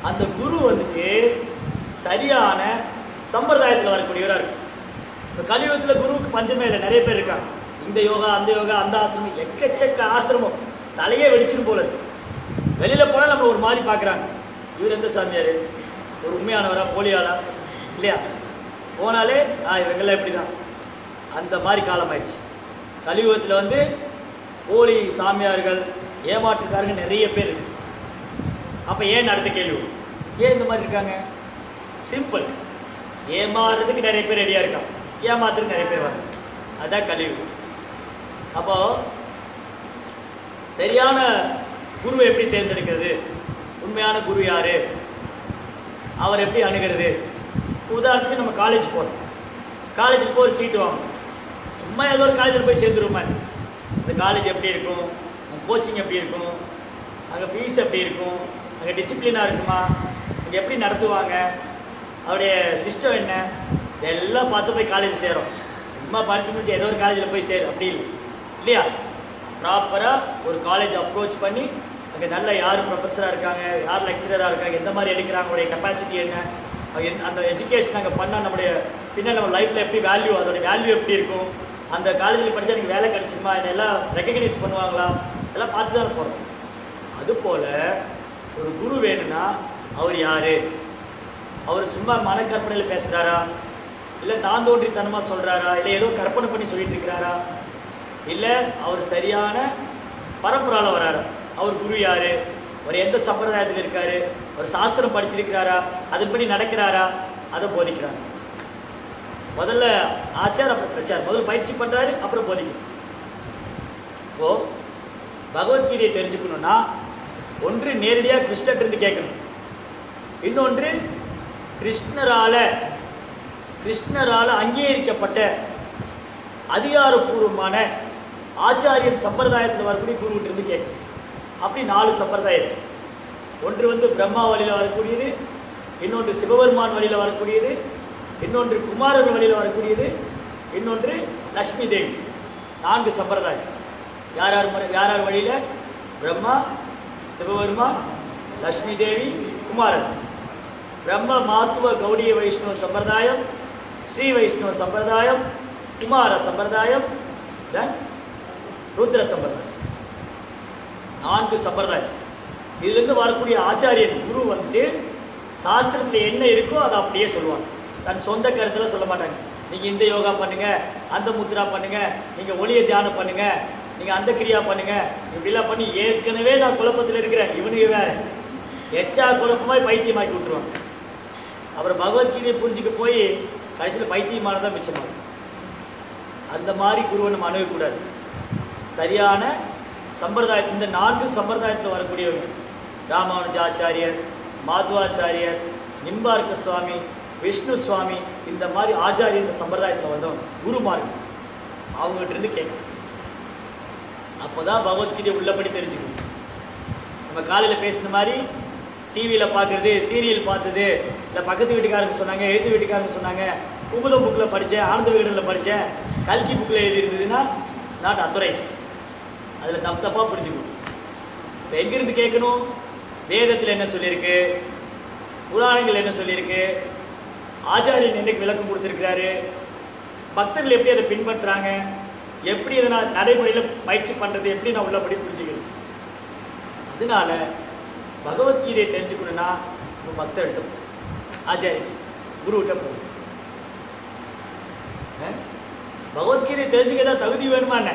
அந்த குரு வந்துட்டு சரியான சம்பிரதாயத்தில் வரக்கூடியவராக இருக்கும். இப்போ கலியுகத்தில் குருவுக்கு பஞ்சமே இல்லை, நிறைய பேர் இருக்காங்க. இந்த யோகா அந்த யோகா அந்த ஆசிரமம், எக்கச்சக்க ஆசிரமம், தலையே வெடிச்சிடும் போல. வெளியில் போனால் நம்மளை ஒரு மாதிரி பார்க்குறாங்க, இவர் எந்த சாமியார், ஒரு உண்மையானவரா போலியாளா இல்லையா? போனாலே இவங்கெல்லாம் எப்படி தான், அந்த மாதிரி காலம் ஆயிடுச்சு. கலியுகத்தில் வந்து போலி சாமியார்கள், ஏமாற்றுக்காரங்க நிறைய பேர் இருக்கு. அப்போ ஏன் அடுத்த கேள்வி, ஏன் இந்த மாதிரி இருக்காங்க? சிம்பிள், ஏமாறுறதுக்கு நிறைய பேர் ரெடியாக இருக்காங்க, ஏமாத்துறதுக்கு நிறைய பேர் வராங்க. அதுதான் கலியுகம். அப்போது சரியான குருவை எப்படி தேர்ந்தெடுக்கிறது? உண்மையான குரு யார்? அவர் எப்படி அணுகிறது? உதாரணத்துக்கு நம்ம காலேஜ் போகிறோம், காலேஜுக்கு போய் ஒரு சீட்டு வாங்கணும். சும்மா ஏதோ ஒரு காலேஜில் போய் சேர்ந்துருமா? இந்த காலேஜ் எப்படி இருக்கும், அங்கே கோச்சிங் எப்படி இருக்கும், அங்கே ஃபீஸ் எப்படி இருக்கும், அங்கே டிசிப்ளினாக இருக்குமா, அங்கே எப்படி நடத்துவாங்க, அவருடைய சிஸ்டம் என்ன, இதெல்லாம் பார்த்து போய் காலேஜ் சேரும். சும்மா படித்து முடிச்சு ஏதோ ஒரு காலேஜில் போய் சேரும் அப்படி இல்லை இல்லையா? ப்ராப்பராக ஒரு காலேஜ் அப்ரோச் பண்ணி அங்கே நல்ல யார் ப்ரொஃபஸராக இருக்காங்க, யார் லெக்சரராக இருக்காங்க, எந்த மாதிரி எடுக்கிறாங்க, அவங்களுடைய கெப்பாசிட்டி என்ன, அந்த எஜுகேஷன் அங்கே பண்ணால் நம்முடைய பின்னால் நம்ம லைஃப்பில் எப்படி வேல்யூ, அதோடைய வேல்யூ எப்படி இருக்கும், அந்த காலேஜில் படித்தா எனக்கு வேலை கிடச்சிருமா, என்னெல்லாம் ரெக்கக்னைஸ் பண்ணுவாங்களா, இதெல்லாம் பார்த்து தான் போகிறோம். அதுபோல் ஒரு குரு வேணும்னா அவர் யார்? அவர் சும்மா மனக்கற்பனையில் பேசுகிறாரா, இல்லை தாந்தோன்றித்தனமாக சொல்கிறாரா, இல்லை ஏதோ கற்பனை பண்ணி சொல்லிட்டு இருக்கிறாரா, இல்லை அவர் சரியான பரம்பரால் வராரா? அவர் குரு யார்? அவர் எந்த சம்பிரதாயத்தில் இருக்கார்? ஒரு சாஸ்திரம் படிச்சிருக்கிறாரா, அதன்படி நடக்கிறாரா, அதை போதிக்கிறார். முதல்ல ஆச்சார், அப்புறம் பிரச்சார். முதல்ல பயிற்சி பண்ணுறாரு, அப்புறம் போதிக்கிறார். இப்போது பகவத்கீதையை தெரிஞ்சுக்கணுன்னா ஒன்று நேரடியாக கிருஷ்ணர்கிட்ட கேட்கணும், இன்னொன்று கிருஷ்ணரால் அங்கீகரிக்கப்பட்ட அதிகாரப்பூர்வமான ஆச்சாரியன் சம்பிரதாயத்தில் வரக்கூடிய குருவிட்டு இருந்து கேட்கணும். அப்படி 4 சம்பிரதாயம். ஒன்று வந்து பிரம்மா வழியில் வரக்கூடியது, இன்னொன்று சிவபெருமான் வழியில் வரக்கூடியது, இன்னொன்று குமாரர் வழியில் வரக்கூடியது, இன்னொன்று லக்ஷ்மி தேவி. 4 சம்பிரதாயம். யார் யார் வழியில்? பிரம்மா, சிவபெருமான், லக்ஷ்மி தேவி, குமாரன். பிரம்ம மாத்துவ கௌடிய வைஷ்ணவ சம்பிரதாயம், ஸ்ரீ வைஷ்ணவ சம்பிரதாயம், குமார சம்பிரதாயம், தென் ருத்ர சம்பிரதாயம். 4 சம்பிரதாயம். இதுலேருந்து வரக்கூடிய ஆச்சாரியன் குரு வந்துட்டு சாஸ்திரத்தில் என்ன இருக்கோ அதை அப்படியே சொல்லுவாங்க. தன் சொந்த கருத்தில் சொல்ல மாட்டாங்க. நீங்கள் இந்த யோகா பண்ணுங்கள், அந்த முத்ரா பண்ணுங்கள், நீங்கள் ஒளியை தியானம் பண்ணுங்கள், நீங்கள் அந்த கிரியா பண்ணுங்கள், இப்படிலாம் பண்ணி ஏற்கனவே நான் குழப்பத்தில் இருக்கிறேன், இவனுக்கு வேறு எச்சா குழப்பமாய் பைத்தியமாக்கி விட்டுருவாங்க. அப்புறம் பகவத்கீதையை புரிஞ்சுக்க போய் கடைசியில் பைத்தியமானதான் மிச்சமாகும். அந்த மாதிரி குருவை நம்ம அணுகக்கூடாது. சரியான சம்பிரதாயம். இந்த 4 சம்பிரதாயத்தில் வரக்கூடியவங்க ராமானுஜாச்சாரியர், மாத்வாச்சாரியர், நிம்பார்க்க சுவாமி, விஷ்ணு சுவாமி, இந்த மாதிரி ஆச்சாரியர் இந்த சம்பிரதாயத்தில் வந்தவங்க குருமார்கள். அவங்ககிட்ட இருந்து கேட்கணும். அப்போ தான் பகவத்கீதையை உள்ளபடி தெரிஞ்சுக்கணும். நம்ம காலையில் பேசுன மாதிரி டிவியில் பார்க்குறது, சீரியல் பார்த்தது, இல்லை பக்கத்து வீட்டுக்காரங்க சொன்னாங்க, எழுத்து வீட்டுக்காரங்க சொன்னாங்க, குமுதம் புக்கில் படித்தேன், ஆனந்த விகடனில் படித்தேன், கல்கி புக்கில் எழுதியிருந்ததுன்னா இட்ஸ் நாட் அத்தரைஸ்ட். அதில் தப்பாக புரிஞ்சுக்கணும். இப்போ எங்கேருந்து கேட்கணும்? வேதத்தில் என்ன சொல்லியிருக்கு, புராணங்கள் என்ன சொல்லியிருக்கு, ஆச்சாரியன் என்னைக்கு விளக்கம் கொடுத்துருக்கிறாரு, பக்தர்கள் எப்படி அதை பின்பற்றுறாங்க, எப்படி அதை நான் நடைமுறையில் பயிற்சி பண்ணுறது, எப்படி நான் உள்ளபடி புரிஞ்சுக்கணும். அதனால பகவத்கீதையை தெரிஞ்சுக்கணுன்னா நம்ம பக்தர்கிட்ட ஆச்சாரியன் குருவிட்ட போகணும். பகவத்கீதையை தெரிஞ்சுக்க தான் தகுதி வேணுமா? என்ன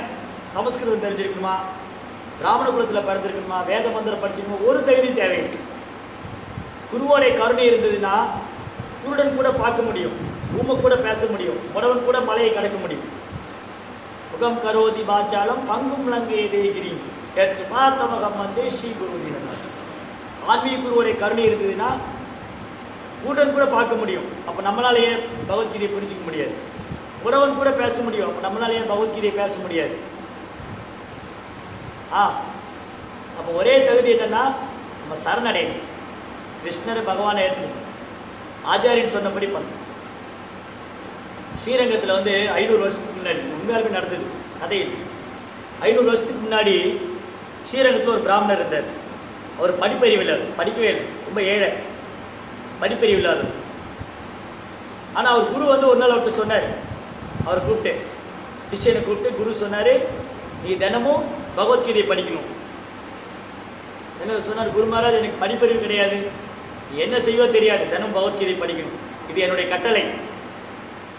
சமஸ்கிருதம் தெரிஞ்சிருக்கணுமா, பிராமண குலத்தில் பிறந்திருக்கணுமா, வேத மந்திரம் படிச்சிருக்கணுமா? ஒரு தகுதி தேவையில்லை. குருவோடைய கருணை இருந்ததுன்னா குருடன் கூட பார்க்க முடியும், ஊமை கூட பேச முடியும், முடவன் கூட மலையை கடக்க முடியும். முகம் கரோதி பாச்சாலம் பங்கும் லங்கே தேகிரி ஏற்று பார்த்தமகம் வந்து ஸ்ரீ குரு தினனார். ஆன்மீக குருவோடைய கருணை இருந்ததுன்னா குருடன் கூட பார்க்க முடியும், அப்போ நம்மளாலேயே பகவத்கீதையை புரிஞ்சிக்க முடியாது. முடவன் கூட பேச முடியும், அப்போ நம்மளாலேயே பகவத்கீதையை பேச முடியாது. அப்போ ஒரே தகுதி என்னன்னா நம்ம சரணடையணும், கிருஷ்ணரை பகவானை ஏற்றணும், ஆச்சாரியன் சொன்னபடி பண்ணணும். ஸ்ரீரங்கத்தில் வந்து 500 வருஷத்துக்கு முன்னாடி, உண்மையாலுமே நடந்தது கதையில், 500 வருஷத்துக்கு முன்னாடி ஸ்ரீரங்கத்தில் ஒரு பிராமணர் இருந்தார். அவர் படிப்பறிவு இல்லாது, படிக்கவே இல்லை, ரொம்ப ஏழை, படிப்பறிவு இல்லாது. ஆனால் அவர் குரு வந்து ஒரு நாள் அவர்கிட்ட சொன்னார், அவர் கூப்பிட்டு, சிஷ்யனை கூப்பிட்டு குரு சொன்னார், நீ தினமும் பகவத்கீதையை படிக்கணும். என்ன சொன்னார் குரு மகாராஜ், எனக்கு படிப்பறிவு கிடையாது, நீ என்ன செய்வோ தெரியாது, தினமும் பகவத்கீதை படிக்கணும், இது என்னுடைய கட்டளை.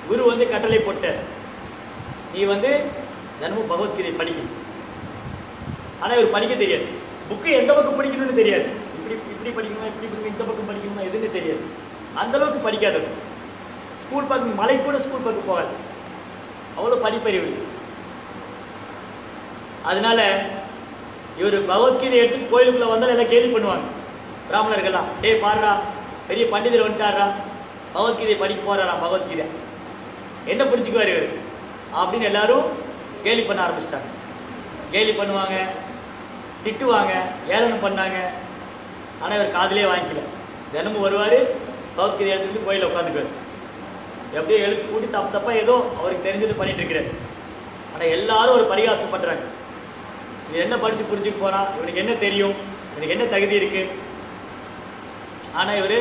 குரு வந்து கட்டளை போட்டார், நீ வந்து தினமும் பகவத்கீதை படிக்கணும். ஆனால் இவர் படிக்க தெரியாது, புக்கு எந்த பக்கம் படிக்கணும்னு தெரியாது, இப்படி படிக்கணுமா, இப்படி படிக்கணும், இந்த பக்கம் படிக்கணுமா எதுன்னு தெரியாது. அந்தளவுக்கு படிக்காதவர். ஸ்கூல் பக்கம், மலை கூட ஸ்கூல் பக்கம் போகாது, அவ்வளோ படிப்பறிவு இல்லை. அதனால இவர் பகவத்கீதை எடுத்துட்டு கோயிலுக்குள்ளே வந்தாலும் எல்லாம் கேள்வி பண்ணுவாங்க பிராமணர்கள்லாம், டேய் பாடுறா, பெரிய பண்டிதர் வந்துட்டாரா, பகவத்கீதை படிக்க போகிறாராம், பகவத்கீதை என்ன புரிஞ்சுக்குவார் இவர் அப்படின்னு எல்லாரும் கேலி பண்ண ஆரம்பிச்சிட்டாங்க. கேலி பண்ணுவாங்க, திட்டுவாங்க, ஏளனம் பண்ணாங்க. ஆனால் இவர் காதிலே வாங்கிக்கல. தினமும் வருவார், பகவத்கீதை எடுத்துக்கிட்டு கோயிலில் உட்காந்துக்குவார். எப்படியோ எழுத்து கூட்டி தப்பாக ஏதோ அவருக்கு தெரிஞ்சது பண்ணிட்டு இருக்கிறார். ஆனால் எல்லாரும் ஒரு பரிகாசம் பண்ணுறாங்க, இது என்ன படித்து புரிஞ்சுக்க போனால், இவனுக்கு என்ன தெரியும், இவனுக்கு என்ன தகுதி இருக்குது. ஆனால் இவர்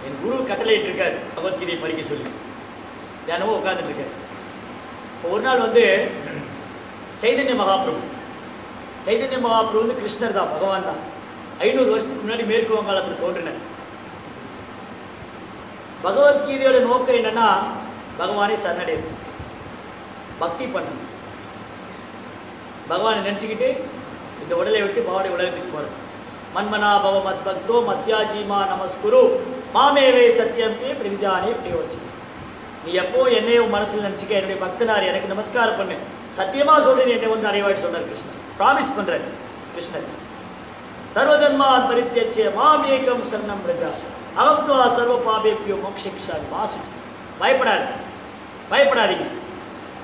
என் குரு கட்டளையிட்டு இருக்கார் பகவத்கீதையை படிக்க சொல்லி, தினமும் உட்காந்துட்டுருக்கார். ஒரு நாள் வந்து சைதன்ய மகாபிரபு வந்து கிருஷ்ணர் தான், பகவான் தான். 500 வருஷத்துக்கு முன்னாடி மேற்கு வங்காளத்தில் தோன்றினார். பகவத்கீதையோட நோக்கம் என்னன்னா பகவானை சரணடையது, பக்தி பண்ணணும், பகவானை நினச்சிக்கிட்டு இந்த உடலை விட்டு பகவானுடைய உலகத்துக்கு போகிறது. மன்மனா பவ மத் பக்தோ மத்யாஜீமா நமஸ்குரு மாமேவே சத்தியம் தே பிரதிஜானே பிரியோசி. நீ எப்போ என்னையோ மனசில் நினச்சிக்க, என்னுடைய பக்தனார் எனக்கு நமஸ்காரம் பண்ணு, சத்தியமாக சொல்கிறேன் என்னை வந்து அடைவாய்ட்டு சொன்னார் கிருஷ்ணர். ப்ராமிஸ் பண்ணுறார் கிருஷ்ணர். சர்வதர்மான் பரித்யஜ்ய மாம் ஏகம் சரணம் பிரஜா அகம் துவா சர்வ பாபேபியோ மோக்ஷயிஷ்யாமி மா சுச்சி. பயப்படாதீங்க.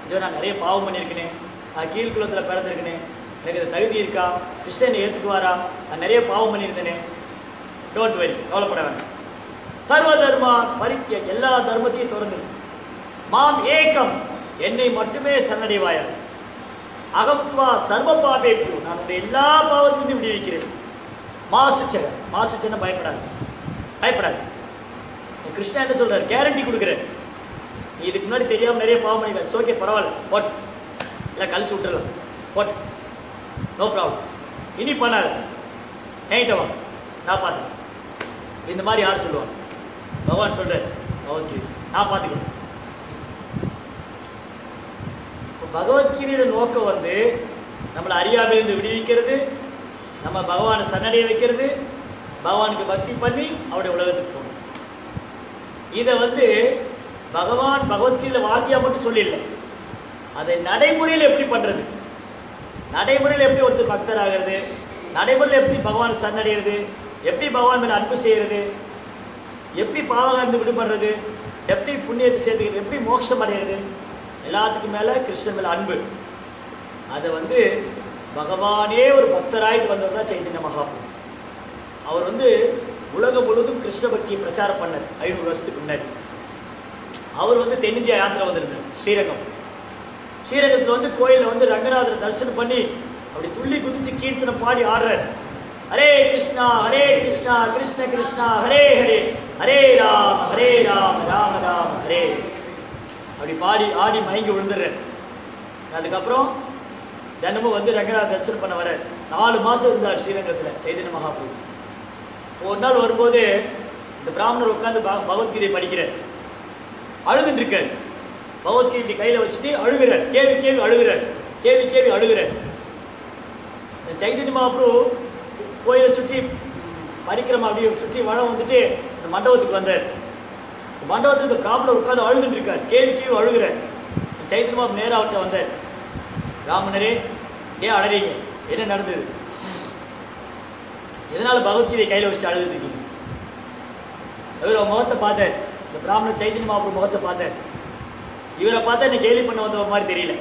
இதோ நான் நிறைய பாவம் பண்ணியிருக்கேனே, நான் கீழ்குலத்தில் பிறந்திருக்கேனே, எனக்கு இது தகுதி இருக்கா, கிருஷ்ணனை ஏற்றுக்குவாரா, நான் நிறைய பாவம் பண்ணியிருந்தேனே, டோன்ட் வெரி, கவலைப்பட வேண்டாம். சர்வதர்மா பரித்ய, எல்லா தர்மத்தையும் திறந்து மாம் ஏகம், என்னை மட்டுமே சரணடைவாயா. அகம்த்வா சர்வ பாபேபியோ, நான் உடைய எல்லா பாவத்திலிருந்து விடுவிக்கிறேன். மாசுச்சன பயப்படாது. கிருஷ்ணா என்ன சொல்றாரு, கேரண்டி கொடுக்குறேன். நீ இதுக்கு முன்னாடி தெரியாமல் நிறைய பாவம் பண்ணிக்கலாம், ஓகே பரவாயில்ல, போட்டு இல்லை கழிச்சு விட்டுறலாம், போட்டு நோ ப்ராப்ளம், இனி பண்ணாத, என்கிட்ட வா, நான் பார்த்துக்கிறேன். இந்த மாதிரி யார் சொல்லுவாங்க? பகவான் சொல்கிறார், ஓகே நான் பார்த்துக்கிறேன். பகவத்கீதையோட நோக்கம் வந்து நம்மளை அறியாமையிலிருந்து விடுவிக்கிறது, நம்ம பகவானை சரணடைய வைக்கிறது, பகவானுக்கு பக்தி பண்ணி அவருடைய உலகத்துக்கு போகணும். இதை வந்து பகவான் பகவத்கீதையில் வாக்கியம் மட்டும் சொல்லிடல, அதை நடைமுறையில் எப்படி பண்ணுறது, நடைமுறையில் எப்படி ஒருத்தர் பக்தர் ஆகிறது, நடைமுறையில் எப்படி பகவானை சரணடைகிறது, எப்படி பகவான் மேலே அன்பு செய்கிறது, எப்படி பாவகாரந்து விடுபடுறது, எப்படி புண்ணியத்தை சேர்த்துக்கிறது, எப்படி மோட்சம் அடைகிறது, எல்லாத்துக்கும் மேலே கிருஷ்ணன் மேலே அன்பு. அதை வந்து பகவானே ஒரு பக்தராயிட்டு வந்தவர் தான் சைத்தன்ய மகாபிரபு. அவர் வந்து உலகம் முழுவதும் கிருஷ்ண பக்தியை பிரச்சாரம் பண்ணார் 500 வருஷத்துக்கு முன்னாடி. அவர் வந்து தென்னிந்தியா யாத்திரை வந்திருந்தார். ஸ்ரீரங்கத்தில் வந்து கோயிலில் வந்து ரங்கநாதரை தரிசனம் பண்ணி அப்படி துள்ளி குதிச்சு கீர்த்தனம் பாடி ஆடுறார். ஹரே கிருஷ்ணா கிருஷ்ண கிருஷ்ணா ஹரே ஹரே, ஹரே ராம ராம ராம ஹரே, அப்படி பாடி ஆடி மயங்கி விழுந்துடுறார். அதுக்கப்புறம் தினமும் வந்து ரங்கநாத தரிசனம் பண்ண வர 4 மாதம் இருந்தார் ஸ்ரீரங்கத்தில் சைதன்ய மகாபிரபு. ஒரு நாள் வரும்போது இந்த பிராமணர் உட்காந்து பகவத்கீதை படிக்கிறார், அழுதுன்னு இருக்கார். பகவத்கீதை இப்படி கையில் வச்சுட்டு அழுகிறார், கேவி அழுகிறார். சைதன்ய மகாபிரபு கோயிலை சுற்றி பரிக்கிரமா அப்படியே சுற்றி வளம் வந்துட்டு இந்த மண்டபத்துக்கு வந்தார். மண்டபத்தில் இந்த பிராமணர் உட்காந்து அழுதுன்னு இருக்கார், கேவி அழுகிறார். சைதன்ய மகாபிரபு நேராக அவர்கிட்ட வந்தார். பிராமணரே, ஏன் அழறீங்க, என்ன நடந்தது, எதனால் பகவத்கீதை கையில் வச்சுட்டு அழுதுட்டு இருக்கீங்க? இவரை முகத்தை பார்த்தேன், இந்த பிராமணர் சைதன்ய மகாபிரபு முகத்தை பார்த்தேன். இவரை பார்த்தா என்னை கேலி பண்ண வந்த மாதிரி தெரியல.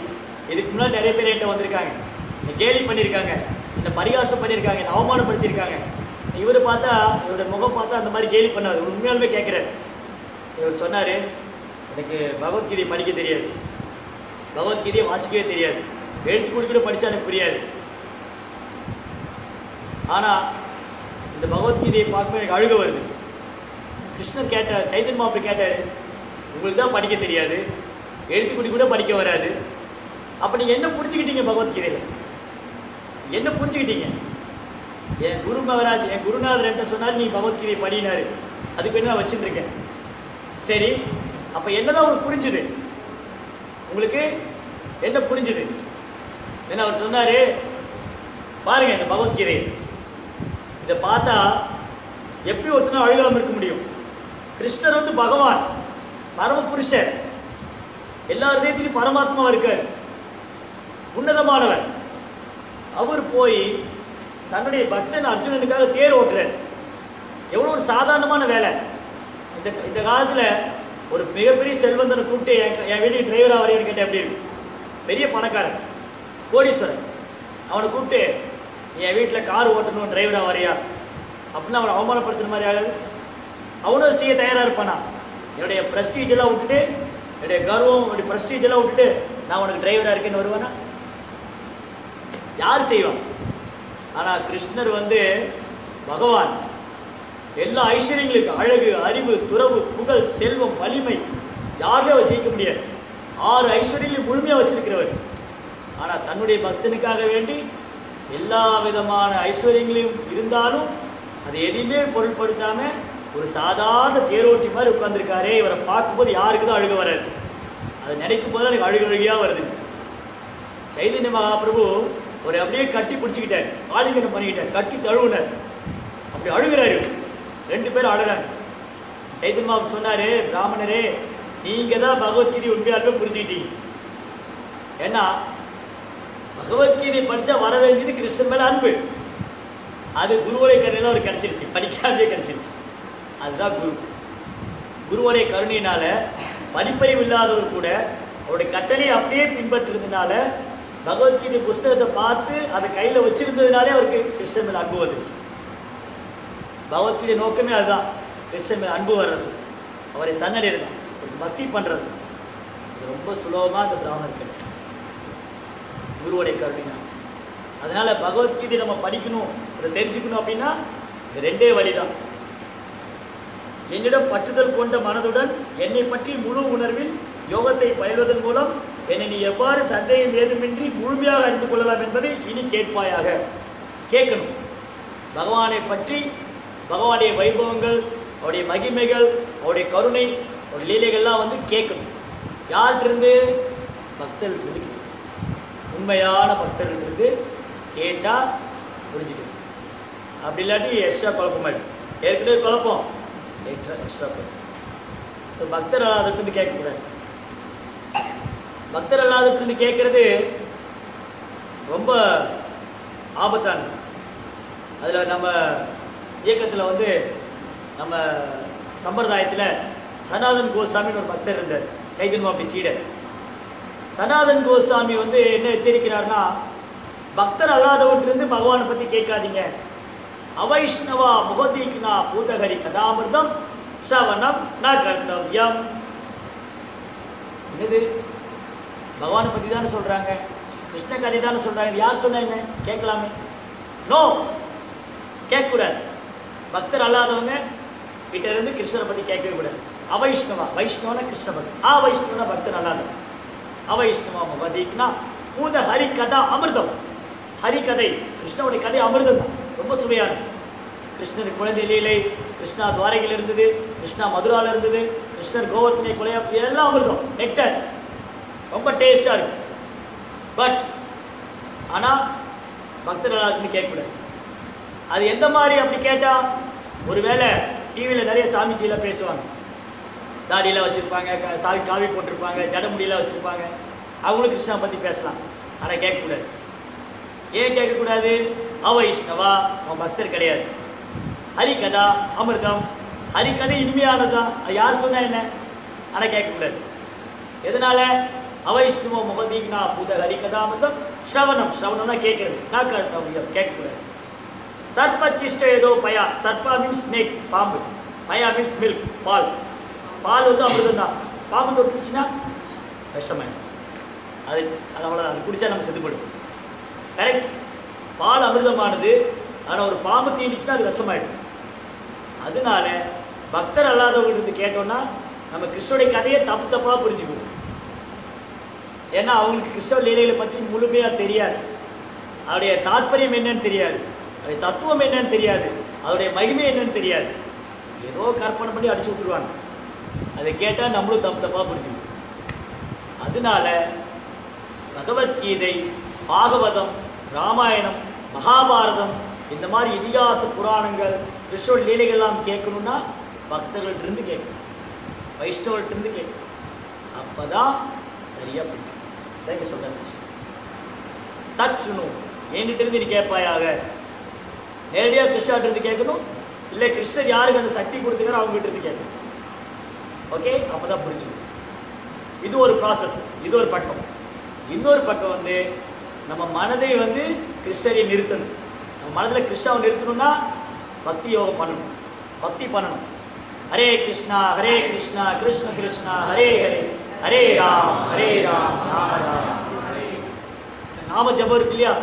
இதுக்கு முன்னாடி நிறைய பேர் என்கிட்ட வந்திருக்காங்க, என்னை கேலி பண்ணியிருக்காங்க, என்னை பரிகாசம் பண்ணியிருக்காங்க, என்னை அவமானப்படுத்தியிருக்காங்க. இவரை பார்த்தா, இவருடைய முகம் பார்த்தா அந்த மாதிரி கேலி பண்ணாது. உண்மையாலுமே கேட்குறாரு. இவர் சொன்னார், எனக்கு பகவத்கீதையை படிக்க தெரியாது, பகவத்கீதையை வாசிக்கவே தெரியாது, எழுத்து கூட படித்தா எனக்கு புரியாது. ஆனால் இந்த பகவத்கீதையை பார்க்கும்போது எனக்கு அழுக வருது. கிருஷ்ணர் கேட்டார், சைதன்ய மகாபிரபு கேட்டார், உங்களுக்கு தான் படிக்க தெரியாது, எழுத்துக்குடி கூட படிக்க வராது, அப்போ நீங்கள் என்ன புரிஞ்சுக்கிட்டீங்க பகவத்கீதையில், என்ன புரிஞ்சுக்கிட்டீங்க? என் குரு மகராஜ், என் குருநாதர் என்கிட்ட சொன்னார், நீ பகவத்கீதையை படினார், அதுக்கு என்ன நான் வச்சுருக்கேன். சரி, அப்போ என்ன தான் உங்களுக்கு புரிஞ்சுது, உங்களுக்கு என்ன புரிஞ்சுது? ஏன்னா அவர் சொன்னார், பாருங்கள் இந்த பகவத்கீதை, இதை பார்த்தா எப்படி ஒருத்தனா அழுகாமல் இருக்க முடியும்? கிருஷ்ணர் வந்து பகவான், பரமபுருஷர், எல்லா இதயத்திலையும் பரமாத்மாவாக இருக்கார், உன்னதமானவர். அவர் போய் தன்னுடைய பக்தன் அர்ஜுனனுக்காக தேர் ஓட்டுறார். எவ்வளோ ஒரு சாதாரணமான வேலை. இந்த காலத்தில் ஒரு மிகப்பெரிய செல்வந்தனை கூப்பிட்டு என் வீட்டுக்கு டிரைவராக வரையன்னு கேட்டால் எப்படி இருக்கு? பெரிய பணக்காரன், கோடீஸ்வரன், அவனை கூப்பிட்டு என் வீட்டில் கார் ஓட்டணும், டிரைவராக வரையா அப்படின்னு அவனை அவமானப்படுத்துகிற மாதிரி ஆகாது. அவனும் செய்ய தயாராக இருப்பானா? என்னுடைய ப்ரெஸ்டீஜ் எல்லாம் விட்டுட்டு, என்னுடைய கர்வம், என்னுடைய ப்ரெஸ்டீஜ் எல்லாம் விட்டுட்டு நான் உனக்கு டிரைவராக இருக்கேன்னு வருவானா? யார் செய்வான்? ஆனால் கிருஷ்ணர் வந்து பகவான், எல்லா ஐஸ்வர்யங்களுக்கு, அழகு, அறிவு, துறவு, புகழ், செல்வம், வலிமை, யாருமே அவர் ஜெயிக்க முடியாது. 6 ஐஸ்வர்யங்களையும் முழுமையாக வச்சிருக்கிறவர். ஆனால் தன்னுடைய பக்தனுக்காக வேண்டி எல்லா விதமான ஐஸ்வர்யங்களையும் இருந்தாலும் அதை எதையுமே பொருட்படுத்தாமல் ஒரு சாதாரண தேரோட்டி மாதிரி உட்காந்துருக்காரே, இவரை பார்க்கும்போது யாருக்கு தான் அழுக வராது? அதை நினைக்கும் போது எனக்கு அழுகையாக வருது. சைதன்ய மகாபிரபு ஒரு அப்படியே கட்டி பிடிச்சிக்கிட்டார், ஆலிங்கனம் பண்ணிக்கிட்டார், கட்டி தழுவினார், அப்படி அழுகிறாரு. 2 பேரும் அழுகிறாங்க. சைதன்ய மகாபிரபு சொன்னார், பிராமணரே, நீங்கள் தான் பகவத்கீதை உண்மையாலுமே புரிஞ்சுக்கிட்டீங்க. ஏன்னா பகவத்கீதை படித்தா வர வேண்டியது கிருஷ்ணன் மேலே அன்பு. அது குருவுடைய கருணையில் அவருக்கு கிடச்சிருச்சு, படிக்காமே கிடச்சிருச்சு. அதுதான் குரு. குருவுடைய கருணையினால படிப்பறிவு இல்லாதவர் கூட அவருடைய கட்டளையை அப்படியே பின்பற்றுறதுனால, பகவத்கீதை புஸ்தகத்தை பார்த்து அதை கையில் வச்சிருந்ததுனாலே அவருக்கு கிருஷ்ணன் மேல் அன்பு வந்துச்சு. பகவத்கீதை நோக்கமே அதுதான், கிருஷ்ணன் மேல் அன்பு வர்றது, அவரை சன்னடைறது தான், பக்தி பண்ணுறது. அது ரொம்ப சுலபமாக அந்த பிராமணர் கிடைச்சி குருவுடைய கருணைனா. அதனால் பகவத்கீதை நம்ம படிக்கணும், அதை தெரிஞ்சுக்கணும் அப்படின்னா இந்த ரெண்டே வழி தான். என்னிடம் பற்றுதல் கொண்ட மனதுடன் என்னை பற்றி முழு உணர்வில் யோகத்தை பயில்வதன் மூலம் என்னை நீ எவ்வாறு சந்தேகம் ஏதுமின்றி முழுமையாக அறிந்து கொள்ளலாம் என்பதை இனி கேட்பாயாக. கேட்கணும். பகவானை பற்றி, பகவானுடைய வைபவங்கள், அவருடைய மகிமைகள், அவருடைய கருணை, அவருடைய லீலைகள்லாம் வந்து கேட்கணும். யார்கிட்டருந்து? பக்தர்கிட்ட. உண்மையான பக்தர்கிட்ட கேட்டால் புரிஞ்சுக்கணும். அப்படி இல்லாட்டி எக்ஸ்ட்ரா குழப்பமாயிடும். ஏற்கனவே குழப்பம், எக்ஸ்ட்ரா குழப்பம். ஸோ பக்தர் அல்லாதவர்கிட்ட கேட்கக்கூடாது. பக்தர் அல்லாதவர்கிட்ட கேட்குறது ரொம்ப ஆபத்தானது. அதில் நம்ம இயக்கத்தில் வந்து நம்ம சம்பிரதாயத்தில் சனாதன் கோஸ்வாமின்னு ஒரு பக்தர் இருந்தார், சைதன்ய அப்படி சீடர். சனாதன் கோஸ்வாமி வந்து என்ன எச்சரிக்கிறார்னா, பக்தர் அல்லாதவற்றிலிருந்து பகவானை பற்றி கேட்காதீங்க. அவைஷ்ணவா முகதீக்னா பூதகரி கதாமிர்தம் ஸ்ரவணம் ந கர்த்தவ்யம். என்னது? பகவானை பற்றி தானே சொல்கிறாங்க, கிருஷ்ண கதை தானே சொல்கிறாங்க, யார் சொன்னாங்க? கேட்கலாமே. நோ, கேட்கக்கூடாது. பக்தர் அல்லாதவங்க கிட்ட இருந்து கிருஷ்ணரை பற்றி கேட்கவே கூடாது. அவைஷ்ணவா, வைஷ்ணவனா கிருஷ்ண பக்தர், வைஷ்ணவனா பக்தர் அல்லாதவன். அவைஷ்ணவா முகதீக்னா பூத ஹரி கதா அமிர்தம். ஹரிகதை, கிருஷ்ணனுடைய கதை அமிர்தம் தான், ரொம்ப சுவையானது. கிருஷ்ணர் குழந்தை லீலை, கிருஷ்ணா துவாரகையில் இருந்தது, கிருஷ்ணா மதுராவில் இருந்தது, கிருஷ்ணர் கோவர்த்தனை கொலையா, எல்லாம் அமிர்தம், நெக்டர், ரொம்ப டேஸ்டாக இருக்கும். பட் ஆனால் பக்தர் எல்லாருக்குமே கேட்கக்கூடாது. அது எந்த மாதிரி அப்படி கேட்டால், ஒருவேளை டிவியில் நிறைய சாமிஜியெல்லாம் பேசுவாங்க, தாடியெல்லாம் வச்சுருப்பாங்க, சாவி காவி போட்டிருப்பாங்க, ஜடமுடியெல்லாம் வச்சுருப்பாங்க, அவங்களும் கிருஷ்ணா பற்றி பேசலாம். ஆனால் கேட்கக்கூடாது. ஏன் கேட்கக்கூடாது? அவைஷ்ணவா, அவன் பக்தர் கிடையாது. ஹரிகதா அமிர்தம், ஹரிகதை இனிமையானது தான், அது யார் சொன்னா என்ன? ஆனால் கேட்கக்கூடாது. எதனால்? அவைஷ்ணவ முகதீக்னா பூத ஹரிகதா அமிர்தம் ஸ்ரவணம். ஸ்ரவணம்னா கேட்கறது, நான் கர்த்தவ்யம், கேட்கக்கூடாது. சர்பச்சிஷ்ட ஏதோ பயா, சர்பா மீன்ஸ் ஸ்னேக், பாம்பு, பயா மீன்ஸ் மில்க், பால். பால் வந்து அமிர்தம் தான். பாம்பு தொட்டுச்சுன்னா விஷமாயிடும். அது அவ்வளோதான், அது குடித்தா நம்ம செத்துப்படும். கரெக்ட். பால் அமிர்தமானது, ஆனால் ஒரு பாம்பு தீண்டிச்சுன்னா அது விஷமாயிடும். அதனால பக்தர் அல்லாதவங்களுக்கு கேட்டோம்னா நம்ம கிருஷ்ணனுடைய கதையை தப்பு தப்பாக புரிஞ்சுக்குவோம். ஏன்னா அவங்களுக்கு கிருஷ்ண லீலைகளை பற்றி முழுமையாக தெரியாது, அவருடைய தாற்பயம் என்னன்னு தெரியாது, அவருடைய தத்துவம் என்னன்னு தெரியாது, அவருடைய மகிமை என்னன்னு தெரியாது. ஏதோ கற்பனை பண்ணி அடிச்சு விட்டுருவாங்க. அதை கேட்டால் நம்மளும் தப்பு தப்பாக புரிஞ்சுக்குவோம். அதனால பகவத்கீதை, பாகவதம், ராமாயணம், மகாபாரதம், இந்த மாதிரி இதிகாச புராணங்கள், கிருஷ்ண லீலைகள்லாம் கேட்கணுன்னா பக்தர்கள்ட்டிருந்து கேட்கணும், வைஷ்ணவர்கிட்டருந்து கேட்கணும். அப்போ தான் சரியாக பிடிக்கும். இங்கே சொல்கிறேன், கிருஷ்ணன் தத் சுனு, என்கிட்டருந்து நீ கேட்பாயாக. நேரடியாக கிருஷ்ணாட்டிருந்து கேட்கணும், இல்லை கிருஷ்ணர் யாருக்கு அந்த சக்தி கொடுத்துக்கிறோ அவங்ககிட்ட இருந்து கேட்கணும். ஓகே, அப்போ தான் புரிஞ்சுக்கணும். இது ஒரு ப்ராசஸ், இது ஒரு பக்கம். இன்னொரு பக்கம் வந்து நம்ம மனதை வந்து கிருஷ்ணரை நிறுத்தணும். நம்ம மனதில் கிருஷ்ணாவை நிறுத்தணும்னா பக்தி யோகம் பண்ணணும், பக்தி பண்ணணும். ஹரே கிருஷ்ணா கிருஷ்ண கிருஷ்ணா ஹரே ஹரே, ஹரே ராம் ராம ராம். நாம ஜபம் இருக்கு இல்லையா,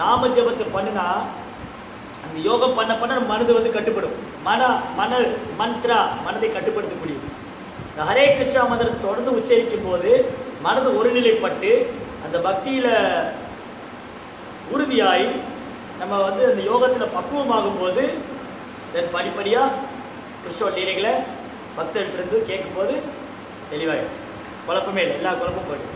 நாம ஜபத்தை பண்ணுனா அந்த யோகம் பண்ண பண்ண மனது வந்து கட்டுப்படும். மந்த்ரா மனதை கட்டுப்படுத்தக்கூடியது. இந்த ஹரே கிருஷ்ணா மந்திரத்தை தொடர்ந்து உச்சரிக்கும் போது மனது ஒருநிலைப்பட்டு அந்த பக்தியில் உறுதியாகி நம்ம வந்து அந்த யோகத்தில் பக்குவமாகும் போது தென் படிப்படியாக கிருஷ்ண லீலைகளை பக்தர்கிட்ட இருந்து கேட்கும்போது தெளிவாயிடும். குழப்பமே இல்லை, எல்லா குழப்பமும் போய்டும்.